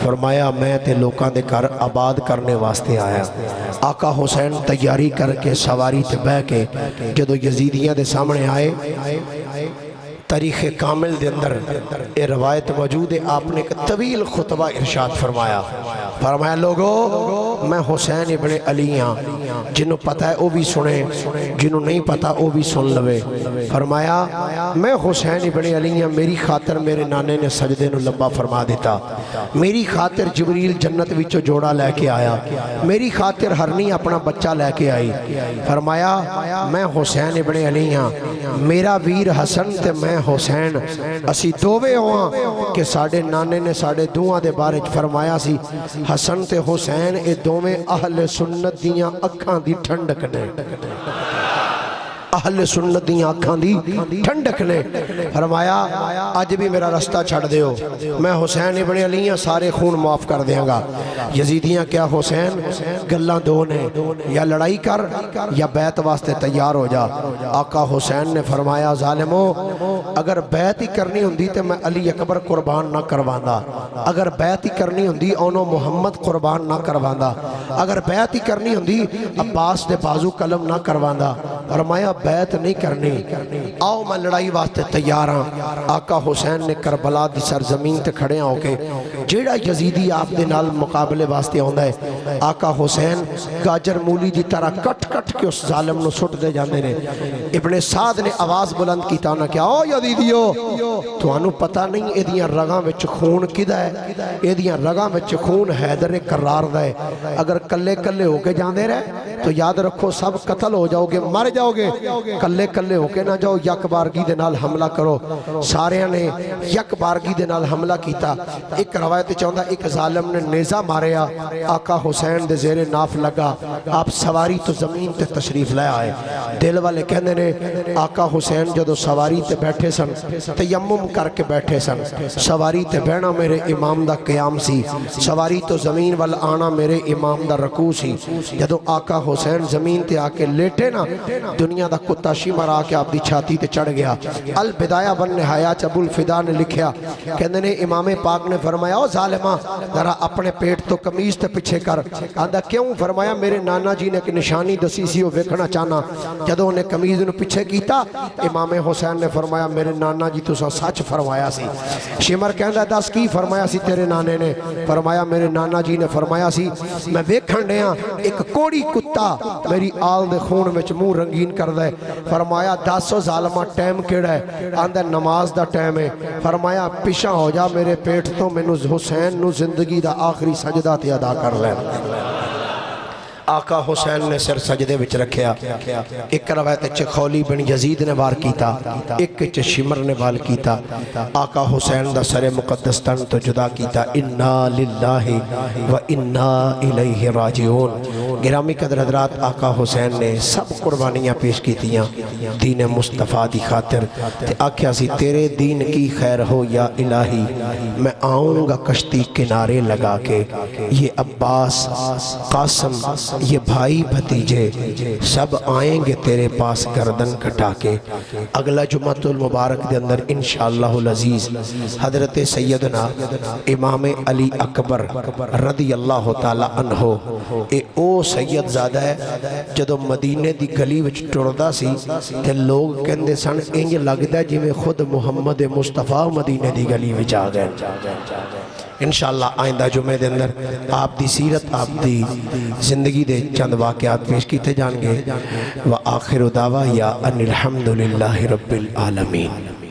فرمایا میں تے لوکاں دے گھر آباد کرنے واسطے آیا آقا حسین تیاری کر کے سواری تے بہ کے جدو یزیدیاں دے سامنے آئے تاریخ کامل دے اندر یہ روایت موجود ہے آپ نے ایک طویل خطبہ ارشاد فرمایا لوگو میں حسین ابن علی ہاں جنہوں پتہ ہے وہ بھی سنے جنہوں نہیں پتہ وہ بھی سن لوے فرمایا میں حسین ابن علی ہاں میری خاطر میرے نانے نے سجدے نو لمبا فرما دیتا میری خاطر جبریل جنت وچو جوڑا لے کے آیا میری خاطر ہرنی اپنا بچہ لے کے آئی فرمایا میں حسین ابن علی ہاں میرا ویر حسن تے میں حسین اسی دووے ہواں کہ ساڑے نانے نے ساڑے دوہاں دے بارے فرمایا سی حسن تے حسین اے دوویں اہل سنت دیاں اکھاں دی ٹھنڈک نے اہل سنت دیاں اکھاں دی ٹھنڈک نے فرمایا آج بھی میرا رستہ چھڑ دیو میں حسین ابن علی ہاں سارے خون معاف کر دیاں گا یزیدیاں کیا حسین گلاں دو نے یا لڑائی کر یا بیعت واسطے تیار ہو جا آقا حسین نے فرمایا ظالمو اگر بیعت ہی کرنی ہوندی تے میں علی اکبر قربان نہ کرواندا اگر بیعت ہی کرنی ہوندی اونو محمد قربان نہ کرواندا اگر بیعت ہی کرنی ہوندی عباس دے بازو قلم نہ کرواندا فرمایا بیعت نہیں کرنی آؤ میں لڑائی واسطے تیار ہاں آقا حسین نے کربلا دی سرزمین تے کھڑے ہو کے جیڑا یزیدی آپ دے نال مقابلے واسطے ہوندا ہے آقا حسین گاجر مولی دی طرح کٹ کٹ کے اس ظالم نو سٹ دے جاندے نے ابن سعد نے آواز بلند کیتا نہ کیا او یزیدیو تو انو پتہ نہیں ایدیاں رگاں وچ خون کدا ہے ایدیاں رگاں وچ خون حیدر کرار دا ہے اگر کلے کلے ہو کے جاندے رہے تو یاد رکھو سب قتل ہو جاؤ گے مر جاؤ گے کلے کلے ہو کے نہ جاؤ یک بارگی دے نال حملہ کرو سارے نے یک بارگی دے نال حملہ کیتا ایک روایت روایت چاہتا ایک ظالم نے نیزہ ماریا آقا حسین دے زیر ناف لگا آپ سواری تو زمین تے تشریف لے آئے دل والے کہنے نے آقا حسین جدو سواری تے بیٹھے سن تیمم کر کے بیٹھے سن سواری تے بہنا میرے امام دا قیام سی سواری تو زمین وال آنا میرے امام دا رکوع سی جدو آقا حسین زمین تے آکے لیٹے نا دنیا دا کتا شیمر آکے آپ دی چھاتی تے چڑھ گیا البدایہ ون نہایات ابو الفدا نے لکھیا کہنے نے امام پاک نے فرمایا او ظالمہ ذرا اپنے پیٹ تو قمیض تے پیچھے کر آندہ کیوں فرمایا میرے نانا جی نے ایک نشانی دسی سی وہ ویکھنا چاہنا جدو انہیں قمیض نے پیچھے کیتا امام حسین نے فرمایا میرے نانا جی تو سچ فرمایا سی شمر کہندہ دس کی فرمایا سی تیرے نانے نے فرمایا میرے نانا جی نے فرمایا سی میں ویکھن ڈیا ایک کوڑی کتا میری آل دے خون میں منہ رنگین کر دے فرمایا 10 ظالمہ ٹائم کیڑا ہے آندہ نماز دا ٹائم ہے فرمایا پیشہ ہو جا میرے پیٹ تو میں حسین نو زندگی دا آخری سجدہ تے ادا کر لیں آقا حسین نے سر سجدے وچ رکھیا ایک روایت چخولی بن یزید نے وار کیتا ایک شمر نے وال کیتا آقا حسین دا سر مقدس تن تو جدا کیتا انا للہ و انا الیہ راجعون گرامی قدر حضرات آقا حسین نے سب قربانیاں پیش کیتیاں دین مصطفیٰ دی خاطر تے آکھیا سی تیرے دین کی خیر ہو یا الہی میں آؤں گا کشتی کنارے لگا کے یہ عباس قاسم یہ بھائی بھتیجے سب آئیں گے تیرے پاس گردن کٹا کے اگلا جمعۃ المبارک دے اندر انشاءاللہ العزیز حضرت سیدنا امام علی اکبر رضی اللہ تعالی عنہ اے او سید زادہ ہے جدو مدینے دی گلی وچ ٹردا سی تے لوگ کہندے سن انج لگدا ہے جویں خود محمد مصطفیٰ مدینے دی گلی وچ آ گئے انشاءاللہ آئندہ جمعے دے اندر آپ دی سیرت آپ دی زندگی دے چند واقعات پیش کیتے جان گے وآخر دعویٰ یا ان الحمدللہ رب العالمین